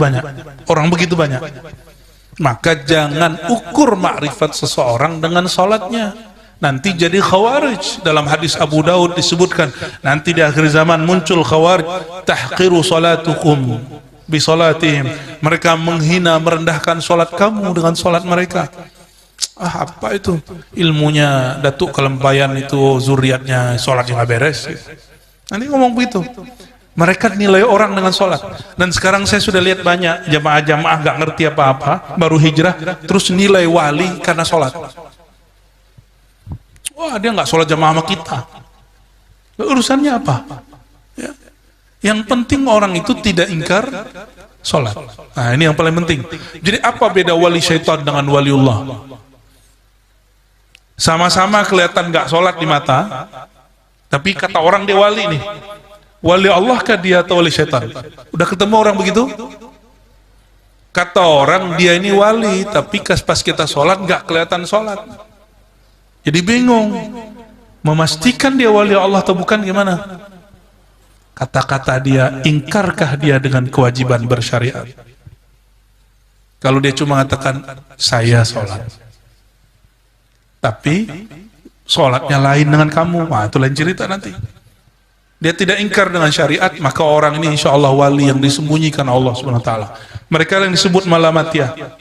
banyak, orang begitu banyak. Maka jangan ukur makrifat seseorang dengan sholatnya, nanti jadi khawarij. Dalam hadis Abu Daud disebutkan, nanti di akhir zaman muncul khawarij, tahqiru salatukum bi salatihim, mereka menghina merendahkan sholat kamu dengan sholat mereka. Apa itu ilmunya Datuk Kelempayan itu, zuriatnya sholatnya nggak beres. Nanti ngomong begitu. Mereka nilai orang dengan sholat. Dan sekarang saya sudah lihat banyak jamaah-jamaah gak ngerti apa-apa, baru hijrah, terus nilai wali karena sholat. Wah, dia gak sholat jamaah sama kita. Urusannya apa? Ya. Yang penting orang itu tidak ingkar sholat. Nah, ini yang paling penting. Jadi apa beda wali syaitan dengan waliullah? Sama-sama kelihatan gak sholat di mata, tapi kata orang dia wali nih. Wali Allah kah dia atau wali syaitan? Udah ketemu orang begitu? Kata orang dia ini wali, tapi pas kita sholat nggak kelihatan sholat. Jadi bingung, memastikan dia wali Allah atau bukan gimana? Kata-kata dia, ingkarkah dia dengan kewajiban bersyariat? Kalau dia cuma mengatakan saya sholat, tapi sholatnya lain dengan kamu, nah itu lain cerita nanti. Dia tidak ingkar dengan syariat, maka orang ini insya Allah wali yang disembunyikan Allah SWT. Mereka yang disebut malamatiyah.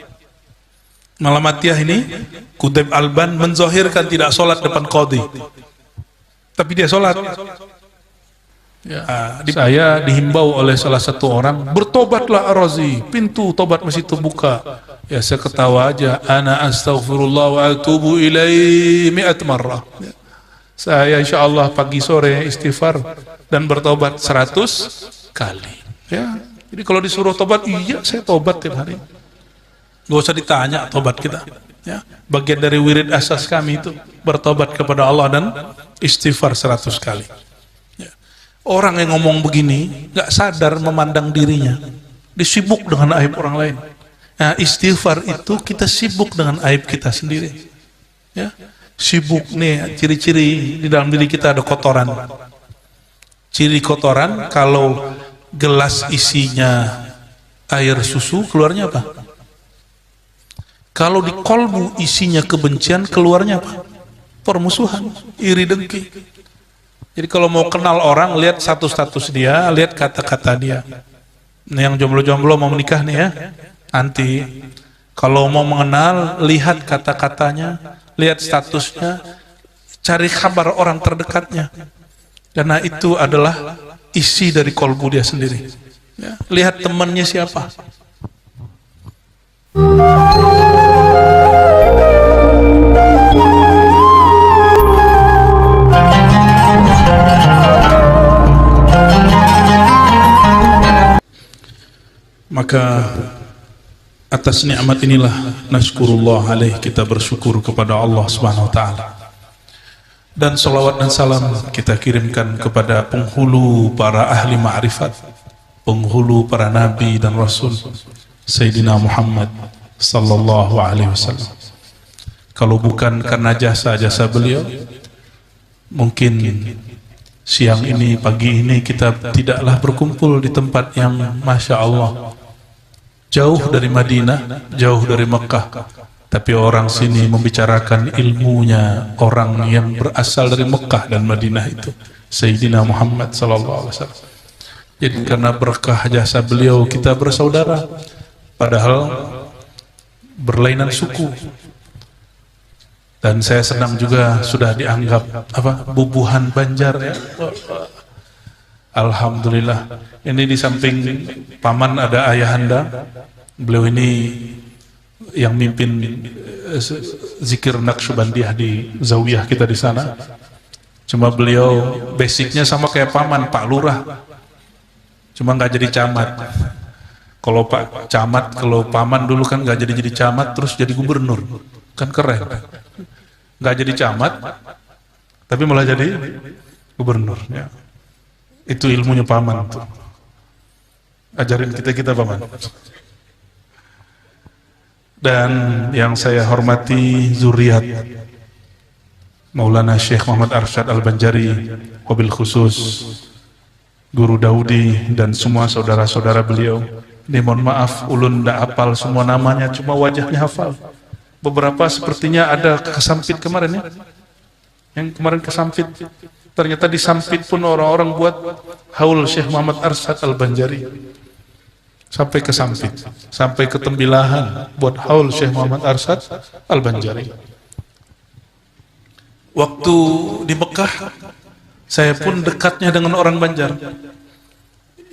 Malamatiyah ini, Qutb Alban menzahirkan tidak sholat depan qadhi, tapi dia sholat. Ya, saya dihimbau oleh salah satu orang, bertobatlah Ar-Razi, pintu tobat masih terbuka. Ya, saya ketawa aja, ana astaghfirullah wa atubu ilaihi 100 marrah. Ya. Saya insya Allah pagi sore istighfar dan bertobat 100 kali. Ya, jadi kalau disuruh tobat, iya saya tobat tiap hari. Gak usah ditanya tobat kita. Ya, bagian dari wirid asas kami itu bertobat kepada Allah dan istighfar 100 kali. Ya. Orang yang ngomong begini gak sadar memandang dirinya, disibuk dengan aib orang lain. Nah, istighfar itu kita sibuk dengan aib kita sendiri. Ya. Sibuk nih, ciri-ciri di dalam diri kita ada kotoran. Ciri kotoran, kalau gelas isinya air susu, keluarnya apa? Kalau di kolbu isinya kebencian, keluarnya apa? Permusuhan, iri dengki. Jadi kalau mau kenal orang, lihat status dia, lihat kata-kata dia. Nah, yang jomblo-jomblo mau menikah nih ya, nanti kalau mau mengenal, lihat kata-katanya, lihat statusnya, cari kabar orang terdekatnya, karena itu adalah isi dari kolbu dia sendiri. Ya, lihat temannya siapa. Maka atas nikmat inilah nashkurullah alaih, kita bersyukur kepada Allah Subhanahu wa taala. Dan salawat dan salam kita kirimkan kepada penghulu para ahli ma'rifat, penghulu para nabi dan rasul, Sayyidina Muhammad sallallahu alaihi wasallam. Kalau bukan karena jasa-jasa beliau, mungkin siang ini, pagi ini kita tidaklah berkumpul di tempat yang Masya Allah, jauh dari Madinah, jauh dari Mekah, tapi orang sini membicarakan ilmunya orang yang berasal dari Mekah dan Madinah itu, Sayyidina Muhammad sallallahu alaihi wasallam. Jadi karena berkah jasa beliau kita bersaudara, padahal berlainan suku. Dan saya senang juga sudah dianggap bubuhan Banjar ya. Alhamdulillah. Ini di samping paman ada ayahanda. Beliau ini yang mimpin zikir Naqsyubandiyah di zawiyah kita di sana. Cuma beliau basicnya sama kayak paman, Pak Lurah. Cuma nggak jadi camat. Kalau Pak Camat, kalau paman dulu kan nggak jadi camat, terus jadi gubernur, kan keren. Nggak jadi camat, tapi malah jadi gubernur. Ya. Itu ilmunya paman tuh. Ajarin kita paman. Dan yang saya hormati zuriat Maulana Syekh Muhammad Arsyad Al-Banjari, wabil khusus Guru Daudi dan semua saudara-saudara beliau, Ini mohon maaf, ulun ndak hafal semua namanya, cuma wajahnya hafal. Beberapa sepertinya ada kesampit kemarin ya. Yang kemarin kesampit. Ternyata di Sampit pun orang-orang buat haul Syekh Muhammad Arsyad Al-Banjari. Sampai ke Sampit, sampai ke Tembilahan buat haul Syekh Muhammad Arsyad Al-Banjari. Waktu di Mekah, saya pun dekatnya dengan orang Banjar.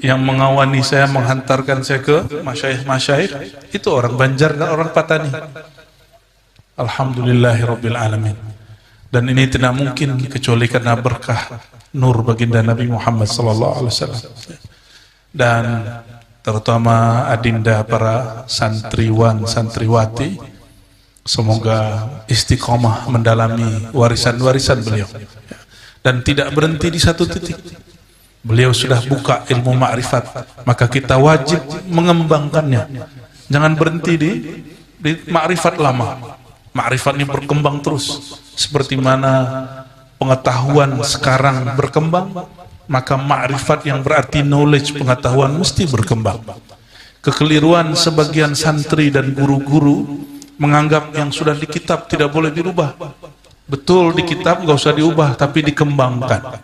Yang mengawani saya, menghantarkan saya ke masyayikh-masyayikh, itu orang Banjar dan orang Patani. Alhamdulillahirabbil alamin. Dan ini tidak mungkin kecuali karena berkah nur baginda Nabi Muhammad sallallahu alaihi wasallam. Dan terutama adinda para santriwan santriwati, semoga istiqomah mendalami warisan-warisan beliau. Dan tidak berhenti di satu titik. Beliau sudah buka ilmu ma'rifat, maka kita wajib mengembangkannya. Jangan berhenti di ma'rifat lama. Ma'rifat ini berkembang terus. Seperti mana pengetahuan sekarang berkembang, maka ma'rifat yang berarti knowledge, pengetahuan mesti berkembang. Kekeliruan sebagian santri dan guru-guru menganggap yang sudah di kitab tidak boleh dirubah. Betul, di kitab nggak usah diubah, tapi dikembangkan.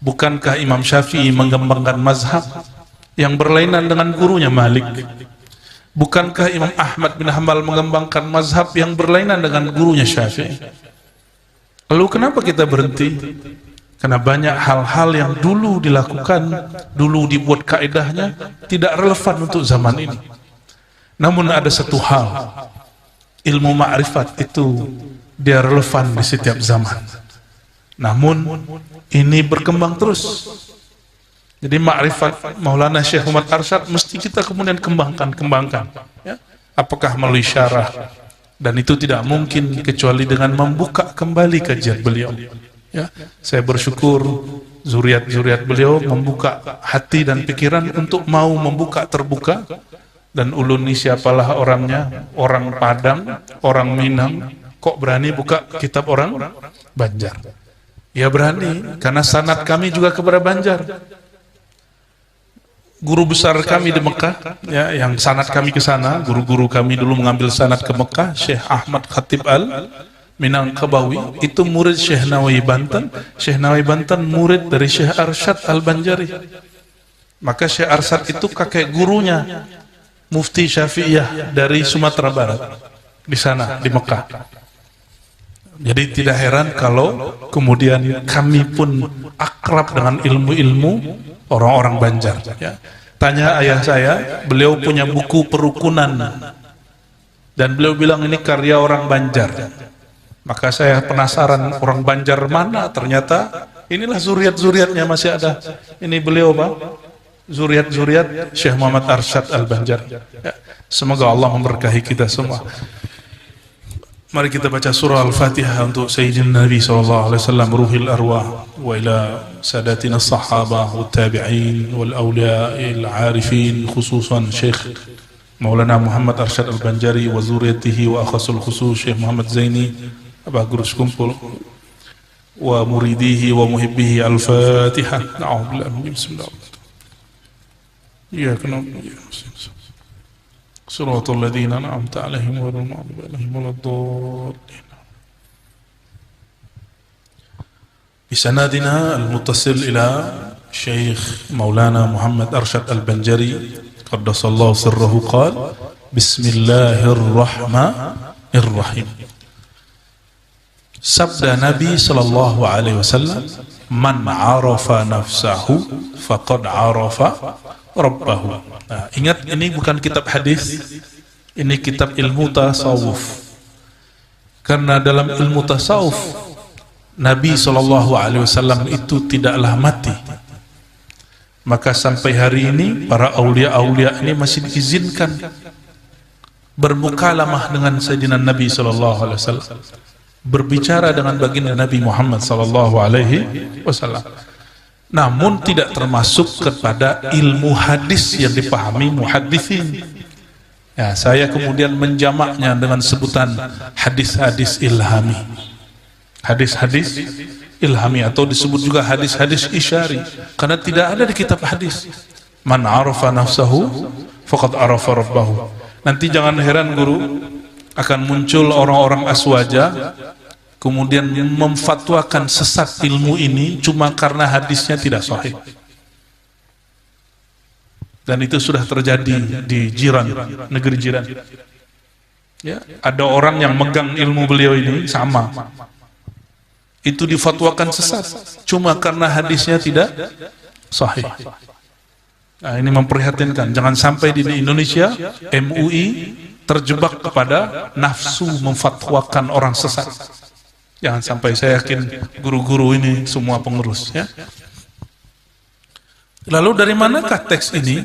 Bukankah Imam Syafi'i mengembangkan mazhab yang berlainan dengan gurunya Malik? Bukankah Imam Ahmad bin Hanbal mengembangkan mazhab yang berlainan dengan gurunya Syafi'i? Lalu kenapa kita berhenti? Karena banyak hal-hal yang dulu dilakukan, dulu dibuat kaedahnya, tidak relevan untuk zaman ini. Namun ada satu hal, ilmu ma'rifat itu dia relevan di setiap zaman. Namun ini berkembang terus. Jadi ma'rifat Maulana Syekh Muhammad Arsyad mesti kita kemudian kembangkan. Ya. Apakah melalui syarah? Dan itu tidak mungkin kecuali dengan membuka kembali kajian beliau. Ya. Saya bersyukur zuriat-zuriat beliau membuka hati dan pikiran untuk mau membuka terbuka. Dan ulun ini siapalah orangnya? Orang Padang, orang Minang, kok berani buka kitab orang Banjar? Ya berani, karena sanad kami juga kepada Banjar. Guru besar kami di Mekah, ya, yang sanad kami ke sana, guru-guru kami dulu mengambil sanad ke Mekah, Syekh Ahmad Khatib Minangkabawi, itu murid Syekh Nawawi Banten. Syekh Nawawi Banten murid dari Syekh Arsyad Al-Banjari. Maka Syekh Arsyad itu kakek gurunya Mufti Syafi'iyah dari Sumatera Barat, di sana, di Mekah. Jadi tidak heran kalau kemudian kami pun akrab dengan ilmu-ilmu orang-orang Banjar. Ya. Tanya ayah saya, beliau punya buku perukunan dan beliau bilang ini karya orang Banjar. Maka saya penasaran orang Banjar mana? Ternyata inilah zuriat-zuriatnya masih ada. Ini beliau Pak, zuriat-zuriat Syekh Muhammad Arsyad Al-Banjar. Ya. Semoga Allah memberkahi kita semua. Mari kita baca surah Al-Fatihah untuk Sayyidina Nabi SAW, Ruhil Arwah, wa ila sadatina sahaba, wa tabi'in, wal awliya'il arifin, khususan Syekh Maulana Muhammad Arsyad Al-Banjari, wa zuriyatihi, wa akhasul khusus Syekh Muhammad Zaini, Abah Guru Sekumpul, wa muridihi, wa muhibbihi. Al-Fatihah. Na'udzubillah, bismillahirrahmanirrahim. Ya kenapa? صراط الذين أنعمت عليهم غير المغضوب عليهم ولا الضالين. بسندنا المتصل إلى شيخ مولانا محمد أرشد البنجري قدس الله سره قال بسم الله الرحمن الرحيم. Sabda Nabi sallallahu alaihi wasallam, man arafa nafsahu faqad arafa rabbahu. Nah, ingat ini bukan kitab hadis, ini kitab ilmu tasawuf. Karena dalam ilmu tasawuf Nabi sallallahu alaihi wasallam itu tidaklah mati. Maka sampai hari ini para aulia-aulia ini masih diizinkan bermukalamah dengan Sayyidina Nabi sallallahu alaihi wasallam, berbicara dengan baginda Nabi Muhammad sallallahu alaihi wasallam. Namun tidak termasuk kepada ilmu hadis yang dipahami muhaddisin. Ya, saya kemudian menjamaknya dengan sebutan hadis-hadis ilhami. Hadis-hadis ilhami atau disebut juga hadis-hadis isyari, karena tidak ada di kitab hadis. Man arafa nafsahu faqad arafa rabbahu. Nanti jangan heran guru, akan muncul orang-orang aswaja kemudian memfatwakan sesat ilmu ini cuma karena hadisnya tidak sahih. Dan itu sudah terjadi di jiran, negeri jiran. Ya, ada orang yang megang ilmu beliau ini sama. Itu difatwakan sesat cuma karena hadisnya tidak sahih. Nah, ini memprihatinkan. Jangan sampai di Indonesia MUI terjebak kepada nafsu memfatwakan orang sesat. Jangan sampai, saya yakin guru-guru ini semua pengurus ya. Lalu dari manakah teks ini?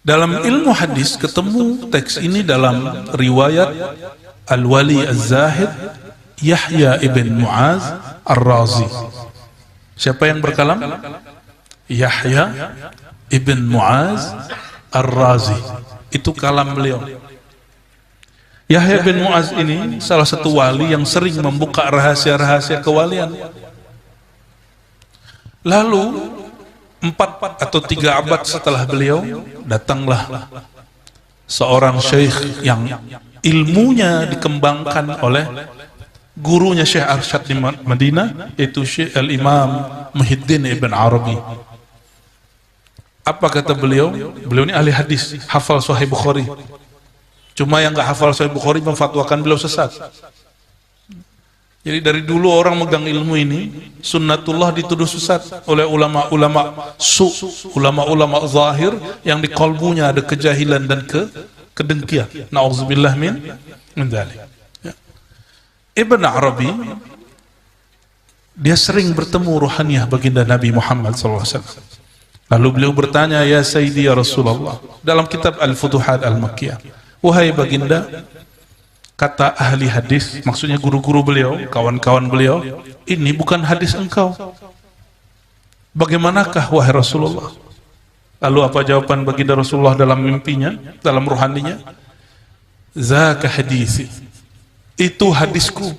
Dalam ilmu hadis ketemu teks ini dalam riwayat Al-Wali Az-Zahid Yahya ibn Mu'az Ar-Razi. Siapa yang berkalam? Yahya ibn Mu'az Ar-Razi. Itu kalam beliau. Yahya bin Mu'az ini salah satu wali yang sering membuka rahasia-rahasia kewalian. Lalu 4 atau 3 abad setelah beliau, datanglah seorang syekh yang ilmunya dikembangkan oleh gurunya Syekh Arsyad di Madinah, yaitu Syekh Al-Imam Muhyiddin Ibn Arabi. Apa kata beliau? Beliau ini ahli hadis, hafal Sahih Bukhari. Cuma yang gak hafal Sahih Bukhari memfatwakan beliau sesat. Jadi dari dulu orang megang ilmu ini, sunnatullah dituduh sesat oleh ulama-ulama ulama-ulama zahir yang di kalbunya ada kejahilan dan kedengkian. Na'udzubillah min dzalik. Ya. Ibn Arabi dia sering bertemu ruhaniyah baginda Nabi Muhammad SAW. Lalu beliau bertanya, ya Sayyidi ya Rasulullah, dalam kitab Al-Futuhat Al-Makkiyah, wahai baginda, kata ahli hadis, maksudnya guru-guru beliau, kawan-kawan beliau, ini bukan hadis engkau. Bagaimanakah wahai Rasulullah? Lalu apa jawaban baginda Rasulullah dalam mimpinya, dalam ruhaninya? Zaka hadisi, itu hadisku.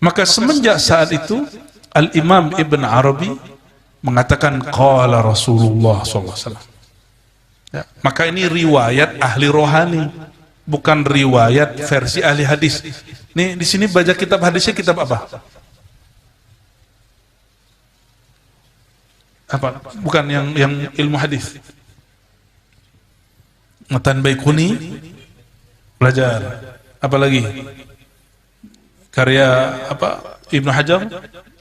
Maka semenjak saat itu Al-Imam Ibn Arabi mengatakan qala Rasulullah SAW. Ya, maka ini riwayat ahli rohani, bukan riwayat versi ahli hadis. Nih di sini baca kitab hadisnya kitab apa? Apa? Bukan yang ilmu hadis. Matan Baikuni belajar. Apalagi? Karya apa? Ibnu Hajar,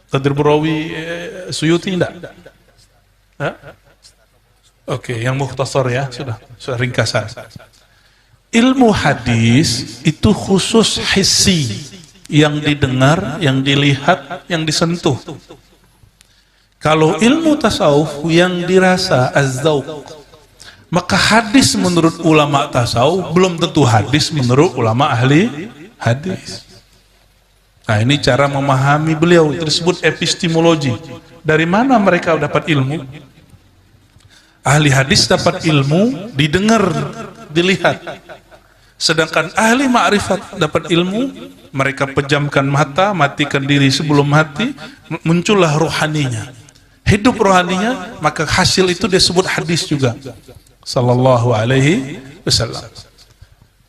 Qadir Burawi, Suyuti enggak? Oke, yang mukhtasar ya, sudah ringkasan. Ilmu hadis itu khusus hissi, yang didengar, yang dilihat, yang disentuh. Kalau ilmu tasawuf yang dirasa az-zauq, maka hadis menurut ulama tasawuf belum tentu hadis menurut ulama ahli hadis. Nah, ini cara memahami beliau, itu disebut epistemologi. Dari mana mereka dapat ilmu? Ahli hadis dapat ilmu didengar, dilihat. Sedangkan ahli ma'rifat dapat ilmu, mereka pejamkan mata, matikan diri sebelum mati, muncullah rohaninya. Hidup rohaninya, maka hasil itu disebut hadis juga. Sallallahu alaihi wasallam.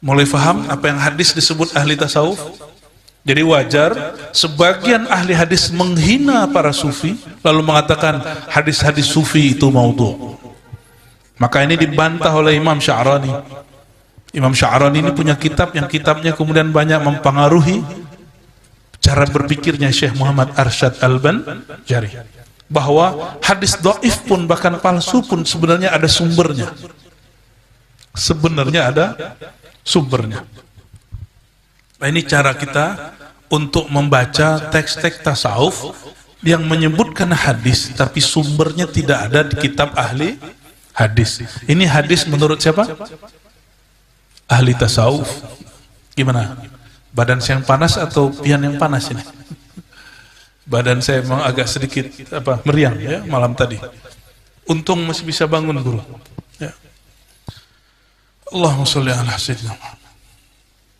Mulai faham apa yang hadis disebut ahli tasawuf? Jadi wajar sebagian ahli hadis menghina para sufi, lalu mengatakan hadis-hadis sufi itu maudhu'. Maka ini dibantah oleh Imam Sya'rani. Imam Sya'rani ini punya kitab yang kitabnya kemudian banyak mempengaruhi cara berpikirnya Syekh Muhammad Arsyad Al-Banjari. Bahwa hadis dhaif pun, bahkan palsu pun sebenarnya ada sumbernya. Sebenarnya ada sumbernya. Nah, ini cara kita untuk membaca teks-teks tasawuf yang menyebutkan hadis tapi sumbernya tidak ada di kitab ahli hadis. Ini hadis menurut siapa? Ahli tasawuf. Gimana? Badan saya yang panas atau pian yang panas ini? Badan saya memang agak sedikit meriang ya malam tadi. Untung masih bisa bangun guru. Ya. Allahumma sholli ala sayyidina Muhammad.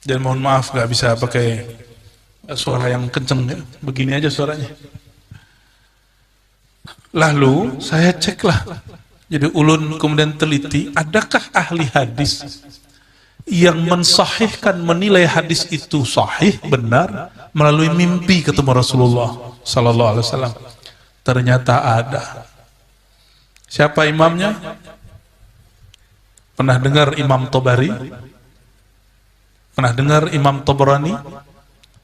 Dan mohon maaf gak bisa pakai suara yang kenceng ya. Begini aja suaranya. Lalu saya ceklah Jadi ulun kemudian teliti, adakah ahli hadis yang mensahihkan, menilai hadis itu sahih, benar, melalui mimpi ketemu Rasulullah Sallallahu Alaihi Wasallam? Ternyata ada. Siapa imamnya? Pernah dengar Imam Tabari? Pernah dengar Imam Tabrani?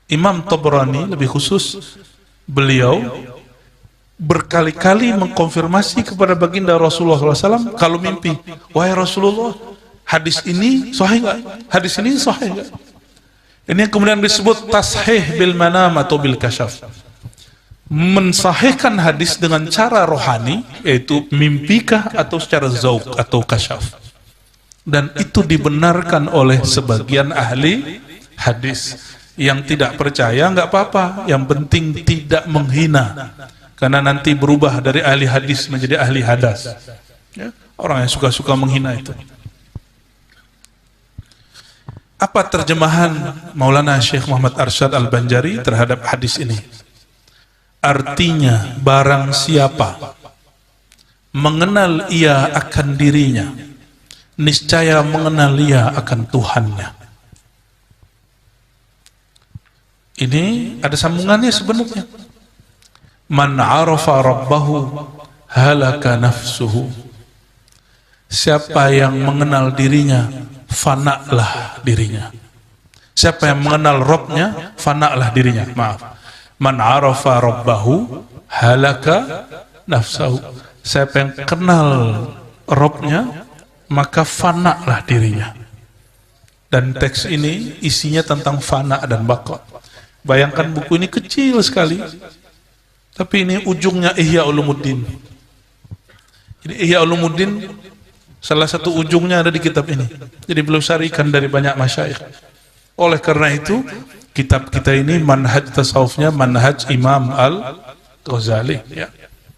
Imam Tabrani lebih khusus, beliau berkali-kali mengkonfirmasi kepada baginda Rasulullah SAW kalau mimpi, wahai Rasulullah, hadis ini sahih nggak? Hadis ini sahih nggak? Ini yang kemudian disebut tashih bil manam atau bil kasyaf. Mensahihkan hadis dengan cara rohani, yaitu mimpikah atau secara zauq atau kasyaf. Dan itu dibenarkan oleh sebagian ahli hadis. Yang tidak percaya nggak apa-apa, yang penting tidak menghina, karena nanti berubah dari ahli hadis menjadi ahli hadas ya, orang yang suka-suka menghina itu. Apa terjemahan Maulana Syekh Muhammad Arsyad Al-Banjari terhadap hadis ini? Artinya, barang siapa mengenal ia akan dirinya, niscaya mengenal ia akan Tuhannya. Ini ada sambungannya sebenarnya. Man arafa rabbahu halaka nafsuhu. Siapa yang mengenal dirinya, fana'lah dirinya. Siapa yang mengenal Rabbnya, fana'lah dirinya. Maaf. Man arafa rabbahu halaka nafsuhu. Siapa yang kenal Rabbnya, maka fana'lah dirinya. Dan teks ini isinya tentang fana dan baqa. Bayangkan buku ini kecil sekali, tapi ini ujungnya Ihya Ulumuddin. Jadi Ihya Ulumuddin salah satu ujungnya ada di kitab ini. Jadi beliau syarikan dari banyak masyayikh. Oleh karena itu, kitab kita ini manhaj tasawufnya manhaj Imam Al-Ghazali ya,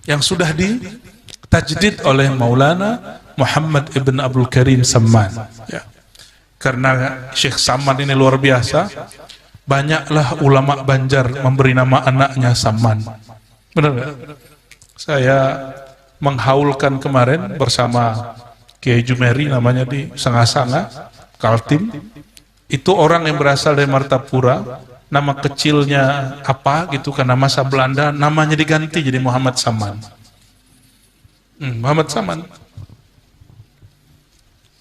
yang sudah ditajdid oleh Maulana Muhammad ibn Abdul Karim Samman ya. Karena Syekh Samman ini luar biasa, banyaklah ulama Banjar memberi nama anaknya Samman. Benar nggak? Saya menghaulkan kemarin bersama Kiai Jumeri, namanya di Sanga-Sanga, Kaltim. Itu orang yang berasal dari Martapura, nama kecilnya apa gitu, karena masa Belanda namanya diganti jadi Muhammad Samman. Muhammad Samman.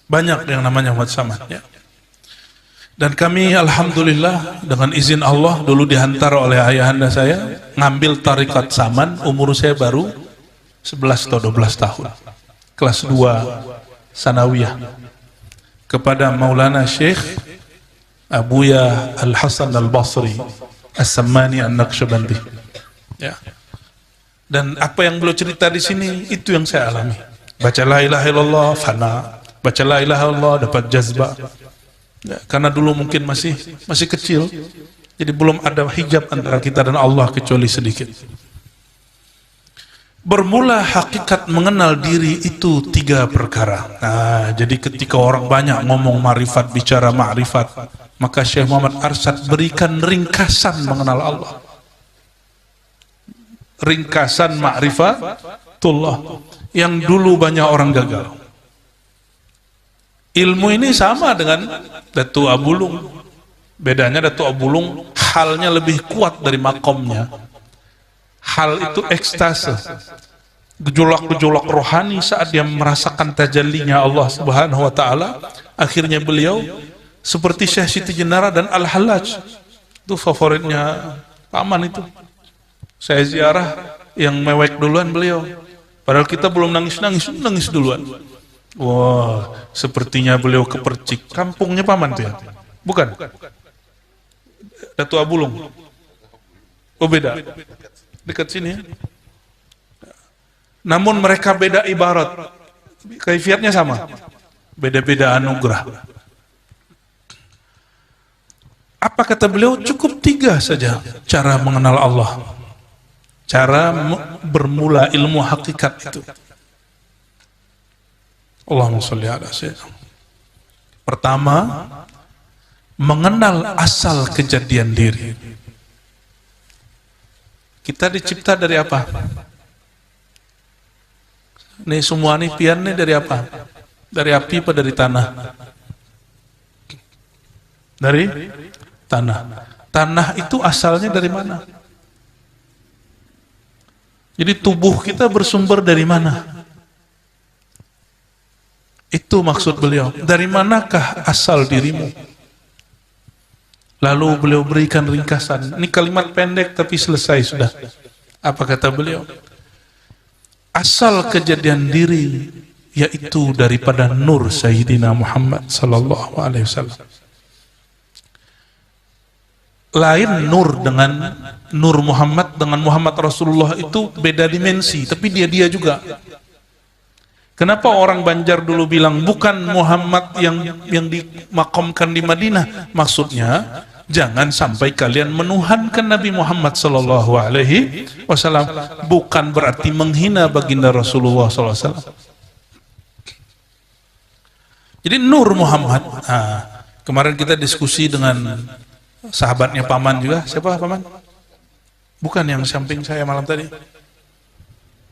Banyak yang namanya Muhammad Samman ya. Dan kami alhamdulillah dengan izin Allah dulu dihantar oleh ayahanda saya ngambil tarikat Saman, umur saya baru 11 atau 12 tahun, kelas 2 sanawiyah, kepada Maulana Syekh Abuya Al-Hasan Al-Basri As-Sammani An-Naqsyabandi ya. Dan apa yang beliau cerita di sini itu yang saya alami. Baca la ilaha illallah fana, baca la ilaha illallah dapat jazbah. Ya, karena dulu mungkin masih kecil, jadi belum ada hijab antara kita dan Allah kecuali sedikit. Bermula hakikat mengenal diri itu 3 perkara. Nah, jadi ketika orang banyak ngomong ma'rifat, bicara ma'rifat, maka Syekh Muhammad Arsyad berikan ringkasan mengenal Allah. Ringkasan ma'rifatullah yang dulu banyak orang gagal. Ilmu ini sama dengan Datu Abulung. Bedanya Datu Abulung halnya lebih kuat dari makomnya. Hal itu ekstase, gejolak-gejolak rohani saat dia merasakan tajallinya Allah Subhanahu wa taala. Akhirnya beliau seperti Syekh Siti Jenara dan Al-Hallaj. Itu favoritnya paman itu. Saya ziarah yang mewek duluan beliau. Padahal kita belum nangis duluan. Wah, sepertinya beliau kepercik. Kampungnya paman tuh ya? Bukan? Datu Abulung. Oh beda. Dekat sini ya. Namun mereka beda ibarat. Kaifiatnya sama. Beda-beda anugerah. Apa kata beliau? Cukup 3 saja cara mengenal Allah. Cara bermula ilmu hakikat itu. Allahumma sholli ala sayyidina. Pertama, mengenal asal kejadian diri. Kita dicipta dari apa? Nih semua nih pian nih dari apa? Dari api apa dari tanah? Dari tanah. Tanah itu asalnya dari mana? Jadi tubuh kita bersumber dari mana? Itu maksud beliau. Dari manakah asal dirimu? Lalu beliau berikan ringkasan. Ini kalimat pendek tapi selesai sudah. Apa kata beliau? Asal kejadian diri yaitu daripada nur Sayyidina Muhammad sallallahu alaihi wasallam. Lain nur dengan nur Muhammad dengan Muhammad Rasulullah itu beda dimensi, tapi dia juga. Kenapa orang Banjar dulu bilang bukan Muhammad yang dimakamkan di Madinah? Maksudnya jangan sampai kalian menuhankan Nabi Muhammad sallallahu alaihi wasallam, bukan berarti menghina baginda Rasulullah sallallahu alaihi wasallam. Jadi Nur Muhammad. Kemarin kita diskusi dengan sahabatnya Paman juga. Siapa Paman? Bukan yang samping saya malam tadi,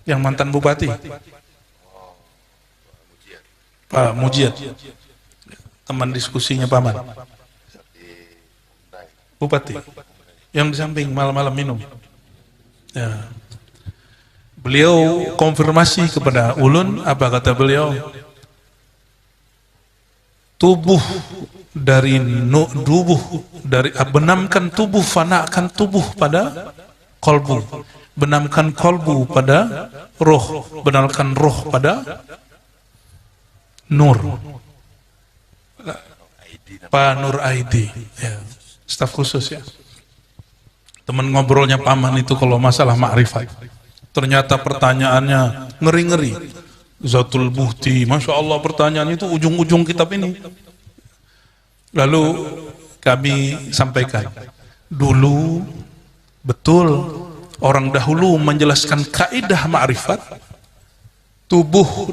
yang mantan bupati, Pak Mujiat, teman diskusinya Paman, bupati, yang di samping malam-malam minum. Ya. Beliau konfirmasi kepada Ulun, apa kata beliau? Tubuh dari benamkan tubuh, fanakan tubuh pada kolbu, benamkan kolbu pada roh, benamkan roh pada nur. Pak Nur Aidi, ya, staf khusus ya. Teman ngobrolnya Paman itu kalau masalah ma'rifat. Ternyata pertanyaannya ngeri-ngeri. Zatul Buhti, Masya Allah pertanyaan itu ujung-ujung kitab ini. Lalu kami sampaikan, dulu betul orang dahulu menjelaskan kaidah ma'rifat, tubuh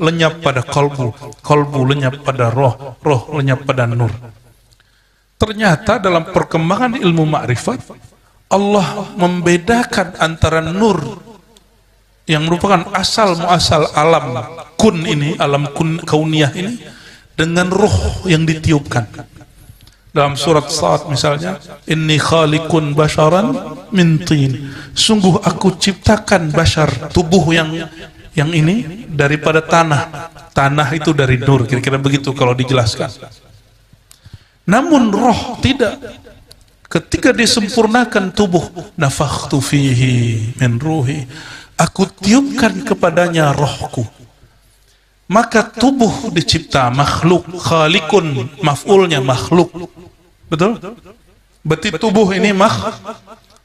lenyap pada kolbu, kolbu lenyap pada roh, roh lenyap pada nur. Ternyata dalam perkembangan ilmu ma'rifat, Allah membedakan antara nur yang merupakan asal muasal alam kun ini, alam kun kauniyah ini, dengan ruh yang ditiupkan. Dalam surat Sa'ad misalnya, inni khaliqun basharan min tin, sungguh aku ciptakan bashar, tubuh yang ini daripada tanah. Tanah itu dari nur, kira-kira begitu kalau dijelaskan. Namun roh tidak. Ketika disempurnakan tubuh, nafakhtu fihi min ruhi, aku tiupkan kepadanya rohku. Maka tubuh dicipta, makhluk, khaliqun, maf'ulnya makhluk. Betul? Berarti tubuh ini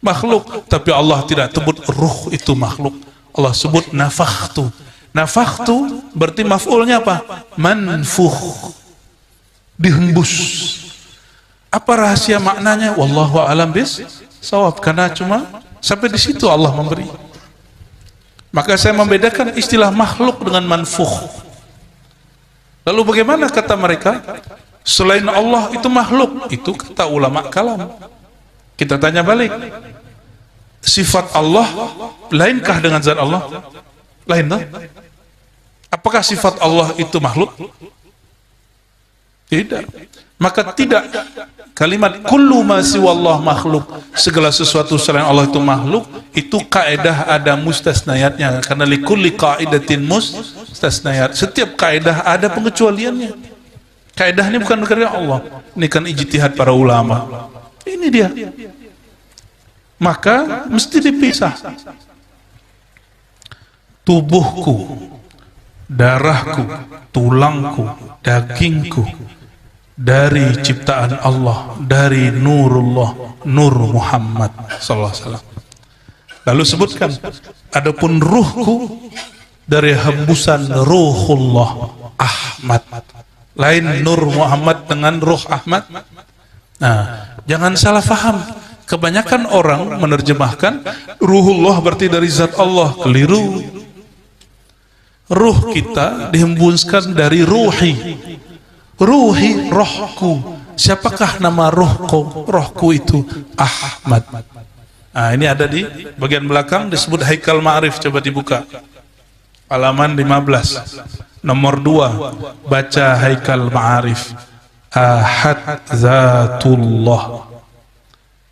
makhluk, tapi Allah tidak sebut ruh itu makhluk. Allah sebut nafakhtu. Nafakhtu berarti maf'ulnya apa? Manfuh. Dihembus. Apa rahasia maknanya? Wallahu a'lam bis-shawab. Karena cuma sampai di situ Allah memberi. Maka saya membedakan istilah makhluk dengan manfuh. Lalu bagaimana kata mereka? Selain Allah itu makhluk. Itu kata ulama kalam. Kita tanya balik. Sifat Allah lainkah dengan zat Allah? Lain tak? Apakah sifat Allah itu makhluk? Tidak. Maka tidak. Kalimat kullu ma siwallah makhluk, segala sesuatu selain Allah itu makhluk, itu kaidah ada mustasnayatnya, karena likulli qaidatin mustasnayat. Setiap kaidah ada pengecualiannya. Kaidah ini bukan karya Allah, ini kan ijtihad para ulama. Ini dia. Maka mesti dipisah. Tubuhku, darahku, tulangku, dagingku dari ciptaan Allah, dari nurullah, nur Muhammad sallallahu alaihi wasallam. Lalu sebutkan, adapun ruhku dari hembusan ruhullah Ahmad. Lain nur Muhammad dengan ruh Ahmad. Nah, jangan salah faham. Kebanyakan orang menerjemahkan ruhullah berarti dari zat Allah. Keliru. Ruh kita dihembuskan dari ruhi. Ruhi, rohku. Siapakah nama rohku? Rohku itu Ahmad. Nah, ini ada di bagian belakang disebut Haikal Ma'rif, coba dibuka. Halaman 15. Nomor 2, baca Haikal Ma'arif. Ahad Zatullah,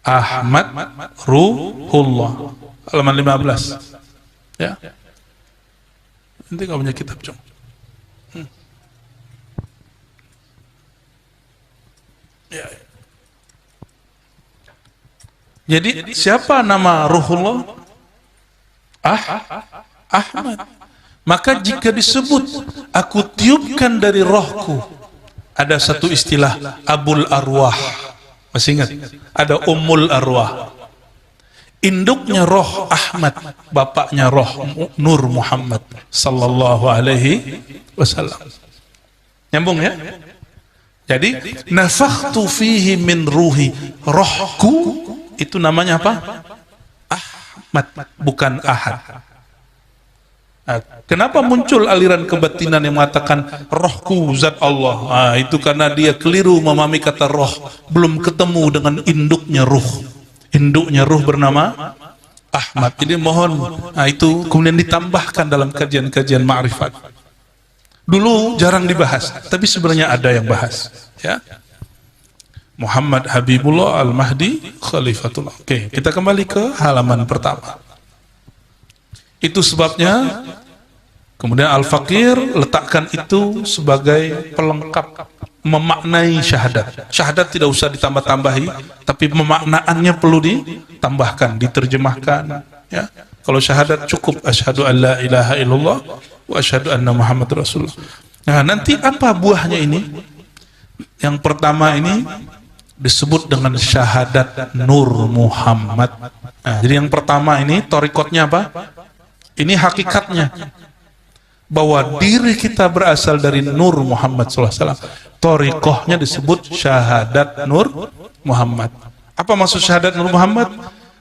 Ahmad Ruhullah. Halaman 15. Ya. Nanti kau punya kitab, Cung. Ya. Jadi siapa nama Ruhullah? Ahmad. Maka jika disebut aku tiupkan dari rohku, ada satu istilah Abul Arwah. Masih ingat? Ada Ummul Arwah. Induknya roh Ahmad, bapaknya roh Nur Muhammad sallallahu alaihi wasallam. Nyambung ya? Jadi nafakhtu fihi min ruhi, rohku itu namanya apa? Ahmad, bukan Ahad. Nah, kenapa muncul aliran kebatinan yang mengatakan rohku zat Allah? Nah, itu karena dia keliru memahami kata roh, belum ketemu dengan induknya ruh. Induknya ruh bernama Ahmad. Jadi mohon, nah itu kemudian ditambahkan dalam kajian-kajian ma'rifat. Dulu jarang dibahas, tapi sebenarnya ada yang bahas. Ya. Muhammad Habibullah Al-Mahdi Khalifatullah. Oke, kita kembali ke halaman pertama. Itu sebabnya kemudian Al-Faqir letakkan itu sebagai pelengkap memaknai syahadat. Syahadat tidak usah ditambah-tambahi, tapi pemaknaannya perlu ditambahkan, diterjemahkan. Ya. Kalau syahadat cukup asyhadu an la ilaha illallah wa asyhadu anna Muhammad Rasulullah. Nah, nanti apa buahnya ini? Yang pertama ini disebut dengan syahadat Nur Muhammad. Nah, jadi yang pertama ini torikotnya apa? Ini hakikatnya bahwa diri kita berasal dari Nur Muhammad SAW. Torikohnya disebut syahadat Nur Muhammad. Apa maksud syahadat Nur Muhammad?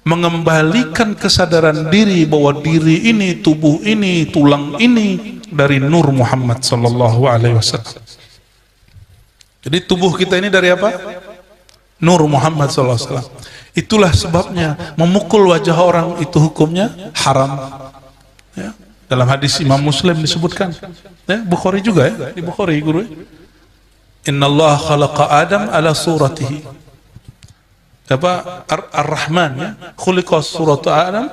Mengembalikan kesadaran diri bahwa diri ini, tubuh ini, tulang ini dari Nur Muhammad SAW. Jadi tubuh kita ini dari apa? Nur Muhammad SAW. Itulah sebabnya memukul wajah orang itu hukumnya haram. Ya. Dalam hadis Imam Muslim disebutkan. Ya, Bukhari juga ya, di Bukhari guru. Inna Allah khalaqa Adam ala suratihi. Apa? Ar-Rahman ya. Khuliqa suratu Adam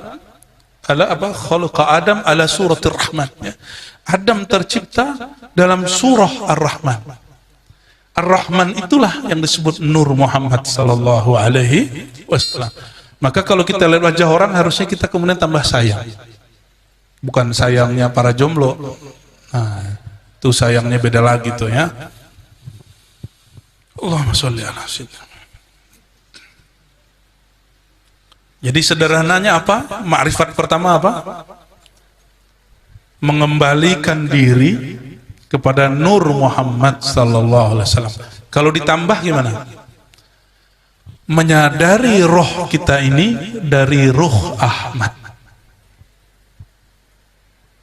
ala apa? Khalaqa Adam ala suratir Rahman. Ya. Adam tercipta dalam surah Ar-Rahman. Ar-Rahman itulah yang disebut Nur Muhammad sallallahu alaihi wasallam. Maka kalau kita lihat wajah orang harusnya kita kemudian tambah sayang. Bukan sayangnya para jomblo. Nah, itu sayangnya beda lagi tuh ya. Allahumma sholli ala sayyidina. Jadi sederhananya apa? Ma'rifat pertama apa? Mengembalikan diri kepada Nur Muhammad sallallahu alaihi wasallam. Kalau ditambah gimana? Menyadari roh kita ini dari ruh Ahmad.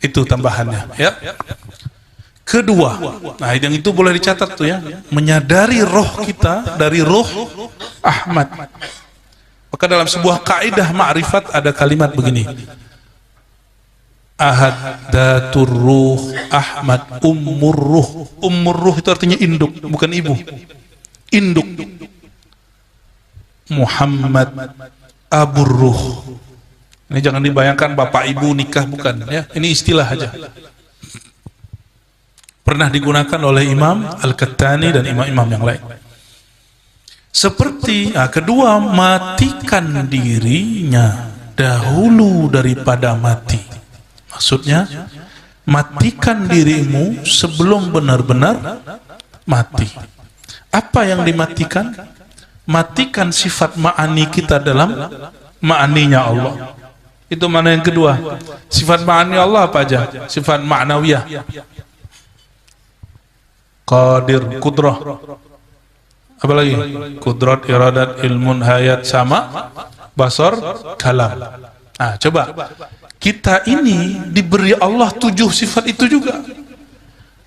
Itu tambahannya, ya. Kedua, nah yang itu boleh dicatat tuh ya. Menyadari roh kita dari ruh Ahmad. Maka dalam sebuah kaidah ma'rifat ada kalimat begini. Ahad datur ruh Ahmad ummur ruh. Ummur ruh itu artinya induk, bukan ibu. Induk. Muhammad abur ruh. Ini jangan dibayangkan bapak ibu nikah, bukan ya. Ini istilah aja. Pernah digunakan oleh Imam Al-Qattani dan imam-imam yang lain. Seperti kedua, matikan dirinya dahulu daripada mati. Maksudnya, matikan dirimu sebelum benar-benar mati. Apa yang dimatikan? Matikan sifat ma'ani kita dalam ma'aninya Allah. Itu mana yang kedua. Sifat ma'ani Allah apa aja? Sifat ma'nawiyah. Qadir, kudrah. Apa lagi? Kudrat, iradat, ilmun, hayat, sama, basar, kalam. Nah, coba. Kita ini diberi Allah 7 sifat itu juga.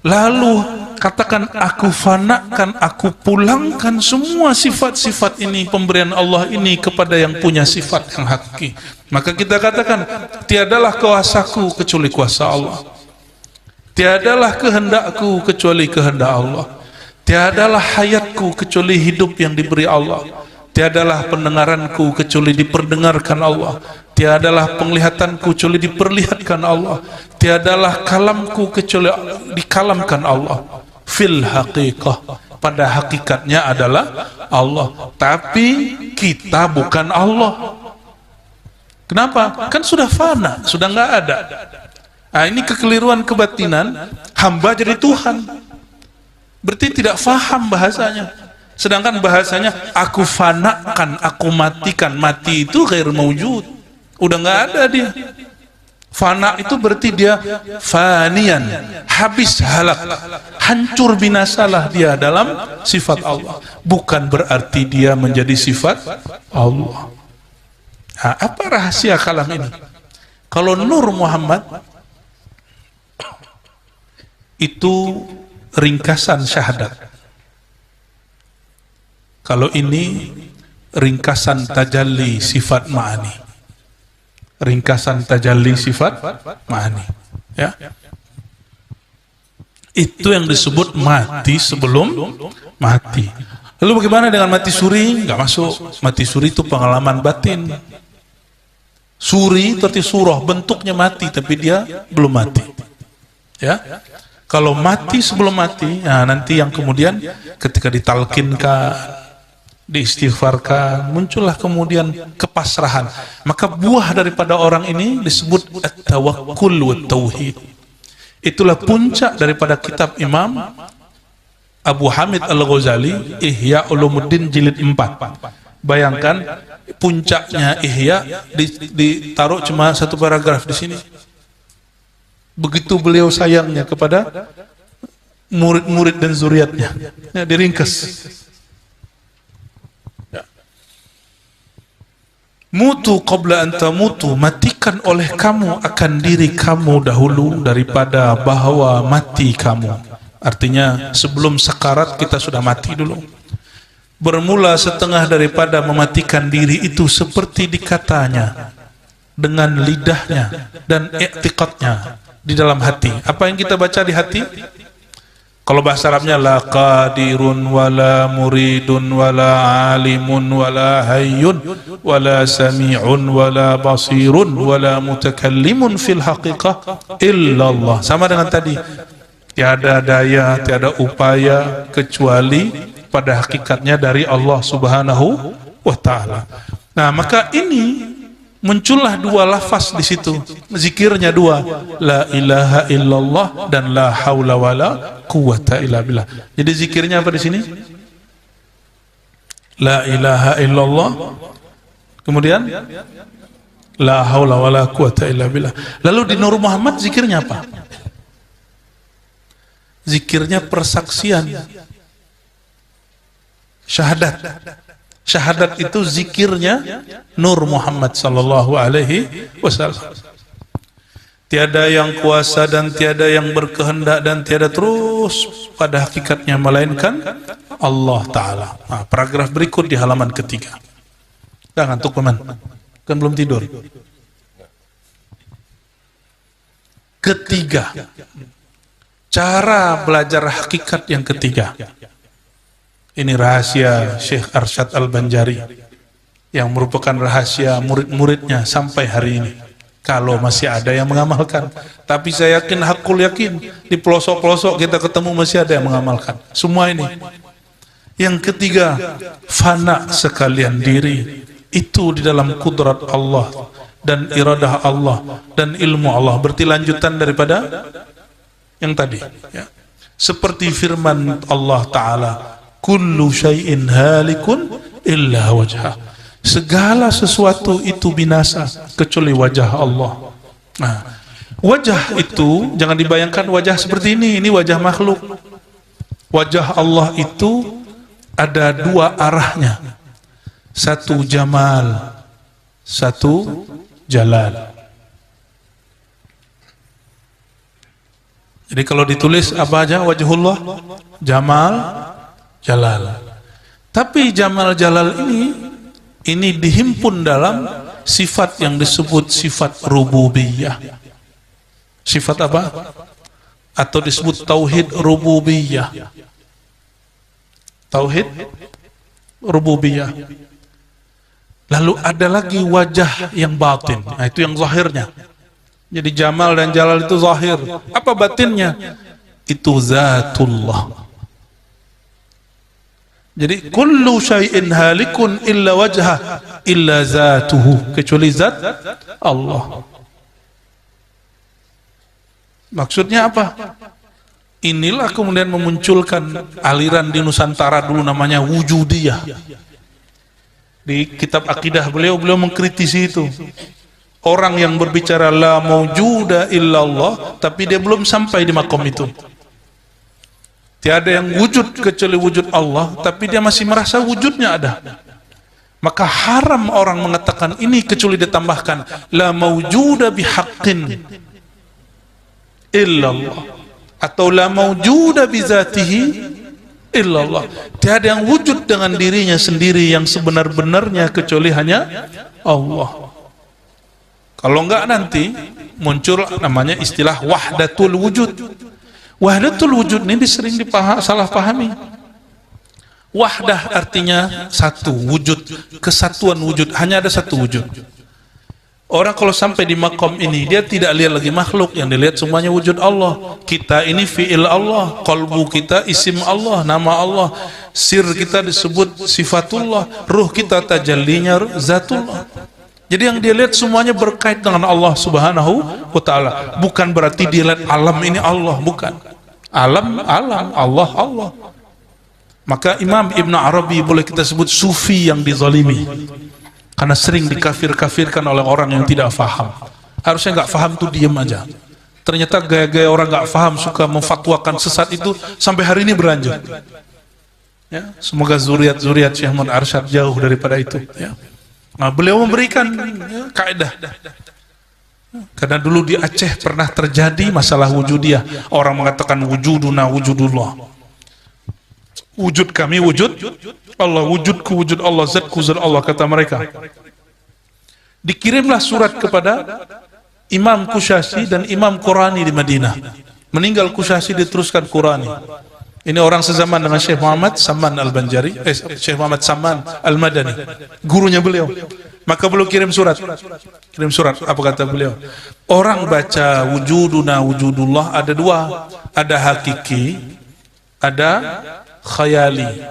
Lalu katakan aku fanakan, aku pulangkan semua sifat-sifat ini, pemberian Allah ini kepada yang punya sifat yang hakiki. Maka kita katakan, tiadalah kuasaku kecuali kuasa Allah, tiadalah kehendakku kecuali kehendak Allah, tiadalah hayatku kecuali hidup yang diberi Allah, tiadalah pendengaranku kecuali diperdengarkan Allah, tiadalah penglihatanku kecuali diperlihatkan Allah, tiadalah kalamku kecuali dikalamkan Allah. Fil haqiqah, pada hakikatnya adalah Allah, tapi kita bukan Allah. Kenapa? Kan sudah fana, sudah nggak ada. Nah, ini kekeliruan kebatinan, hamba jadi Tuhan. Berarti tidak faham bahasanya. Sedangkan bahasanya aku fanakan, aku matikan. Mati itu ghair maujud, udah nggak ada dia. Fana itu berarti dia fanian, habis, halak, hancur, binasalah dia dalam sifat Allah. Bukan berarti dia menjadi sifat Allah. Nah, apa rahasia kalam ini? Kalau Nur Muhammad itu ringkasan syahadat, kalau ini ringkasan tajalli sifat ma'ani, ringkasan tajalli sifat ma'ani, ya. Itu yang disebut mati sebelum mati. Lalu bagaimana dengan mati suri? Nggak masuk. Mati suri itu pengalaman batin. Suri berarti surah, bentuknya mati tapi dia belum mati, ya. Kalau mati sebelum mati, nah nanti yang kemudian ketika ditalkinkan, diistighfarkan, muncullah kemudian kepasrahan. Maka buah daripada orang ini disebut at-tawakkul wa tauhid. Itulah puncak daripada kitab Imam Abu Hamid Al-Ghazali, Ihya Ulumuddin jilid 4. Bayangkan puncaknya Ihya ditaruh cuma satu paragraf di sini. Begitu beliau sayangnya kepada murid-murid dan zuriatnya, ya, diringkas. Mutu qabla an tamutu, matikan oleh kamu akan diri kamu dahulu daripada bahwa mati kamu. Artinya sebelum sekarat kita sudah mati dulu. Bermula setengah daripada mematikan diri itu seperti dikatanya dengan lidahnya dan i'tiqadnya di dalam hati. Apa yang kita baca di hati? Kalau bahasa Arabnya la qadirun wala muridun wala alimun wala hayyun wala sami'un wala basirun wala mutakallimun fil haqiqah illallah. Sama dengan tadi, tiada daya, tiada upaya kecuali pada hakikatnya dari Allah Subhanahu wa ta'ala. Nah, maka ini muncullah dua lafaz di situ, zikirnya dua, la ilaha illallah dan la haula wala quwata illa billah. Jadi zikirnya apa di sini? La ilaha illallah, kemudian la haula wala quwata illa billah. Lalu di Nur Muhammad zikirnya apa? Zikirnya persaksian, syahadat. Syahadat itu zikirnya Nur Muhammad sallallahu alaihi wasallam. Tiada yang kuasa dan tiada yang berkehendak dan tiada terus pada hakikatnya melainkan Allah Ta'ala. Nah, paragraf berikut di halaman ketiga. Dah ngantuk teman? Kan belum tidur. Ketiga, cara belajar hakikat yang ketiga. Ini rahasia Syekh Arsyad Al-Banjari yang merupakan rahasia murid-muridnya sampai hari ini, kalau masih ada yang mengamalkan. Tapi saya yakin, hakul yakin, di pelosok-pelosok kita ketemu masih ada yang mengamalkan semua ini. Yang ketiga, fana sekalian diri itu di dalam kudrat Allah dan iradah Allah dan ilmu Allah. Berarti lanjutan daripada yang tadi, ya. Seperti firman Allah Ta'ala, kullu syai'in halikun illa wajhah. Segala sesuatu itu binasa kecuali wajah Allah. Nah, wajah itu jangan dibayangkan wajah seperti ini wajah makhluk. Wajah Allah itu ada dua arahnya. Satu jamal, satu jalal. Jadi kalau ditulis apa aja wajhullah, jamal, jalal. Tapi jamal jalal ini dihimpun dalam sifat yang disebut sifat rububiyah. Sifat apa? Atau disebut tauhid rububiyah. Tauhid rububiyah. Lalu ada lagi wajah yang batin. Nah, itu yang zahirnya. Jadi jamal dan jalal itu zahir. Apa batinnya? Itu zatullah. Jadi kullu syai'in halikun illa wajhah illa zatuhu, kecuali zat Allah. Maksudnya apa? Inilah kemudian memunculkan aliran di Nusantara dulu namanya wujudiyah. Di kitab akidah beliau mengkritisi itu. Orang yang berbicara la maujuda illallah, tapi dia belum sampai di makom itu. Tiada yang wujud kecuali wujud Allah, tapi dia masih merasa wujudnya ada. Maka haram orang mengatakan ini kecuali ditambahkan la maujuda bihaqqin illallah, atau la maujuda bizatihi illallah. Tiada yang wujud dengan dirinya sendiri yang sebenar-benarnya kecuali hanya Allah. Kalau enggak nanti muncul namanya istilah wahdatul wujud. Wahdatul wujud ini sering salah pahami. Wahdah artinya satu, wujud, kesatuan wujud, hanya ada satu wujud. Orang kalau sampai di makom ini, dia tidak lihat lagi makhluk, yang dilihat semuanya wujud Allah. Kita ini fi'il Allah, qalbu kita isim Allah, nama Allah, sir kita disebut sifatullah, ruh kita tajallinya zatullah. Jadi yang dia lihat semuanya berkait dengan Allah subhanahu wa ta'ala. Bukan berarti dia lihat alam ini Allah, bukan. Alam, Allah, Allah. Maka Imam Ibn Arabi boleh kita sebut sufi yang dizalimi, karena sering dikafir-kafirkan oleh orang yang tidak faham. Harusnya nggak faham tuh diem aja. Ternyata gaya-gaya orang nggak faham suka memfatwakan sesat itu sampai hari ini berlanjut. Ya, semoga zuriat-zuriat Syekh Muhammad Arsyad jauh daripada itu. Ya. Nah, beliau memberikan kaidah. Karena dulu di Aceh pernah terjadi masalah wujudiyah. Orang mengatakan wujuduna wujudullah. Wujud kami wujud Allah, wujudku wujud Allah, zatku zat Allah, kata mereka. Dikirimlah surat kepada Imam Kusyasi dan Imam Qurani di Madinah. Meninggal Kusyasi, diteruskan Qurani. Ini orang sezaman dengan Syekh Muhammad Saman Al-Banjari, Syekh Muhammad Saman Al-Madani, gurunya beliau. Maka beliau kirim surat. Apa kata beliau? Orang baca wujuduna wujudullah ada dua, ada hakiki, ada khayali.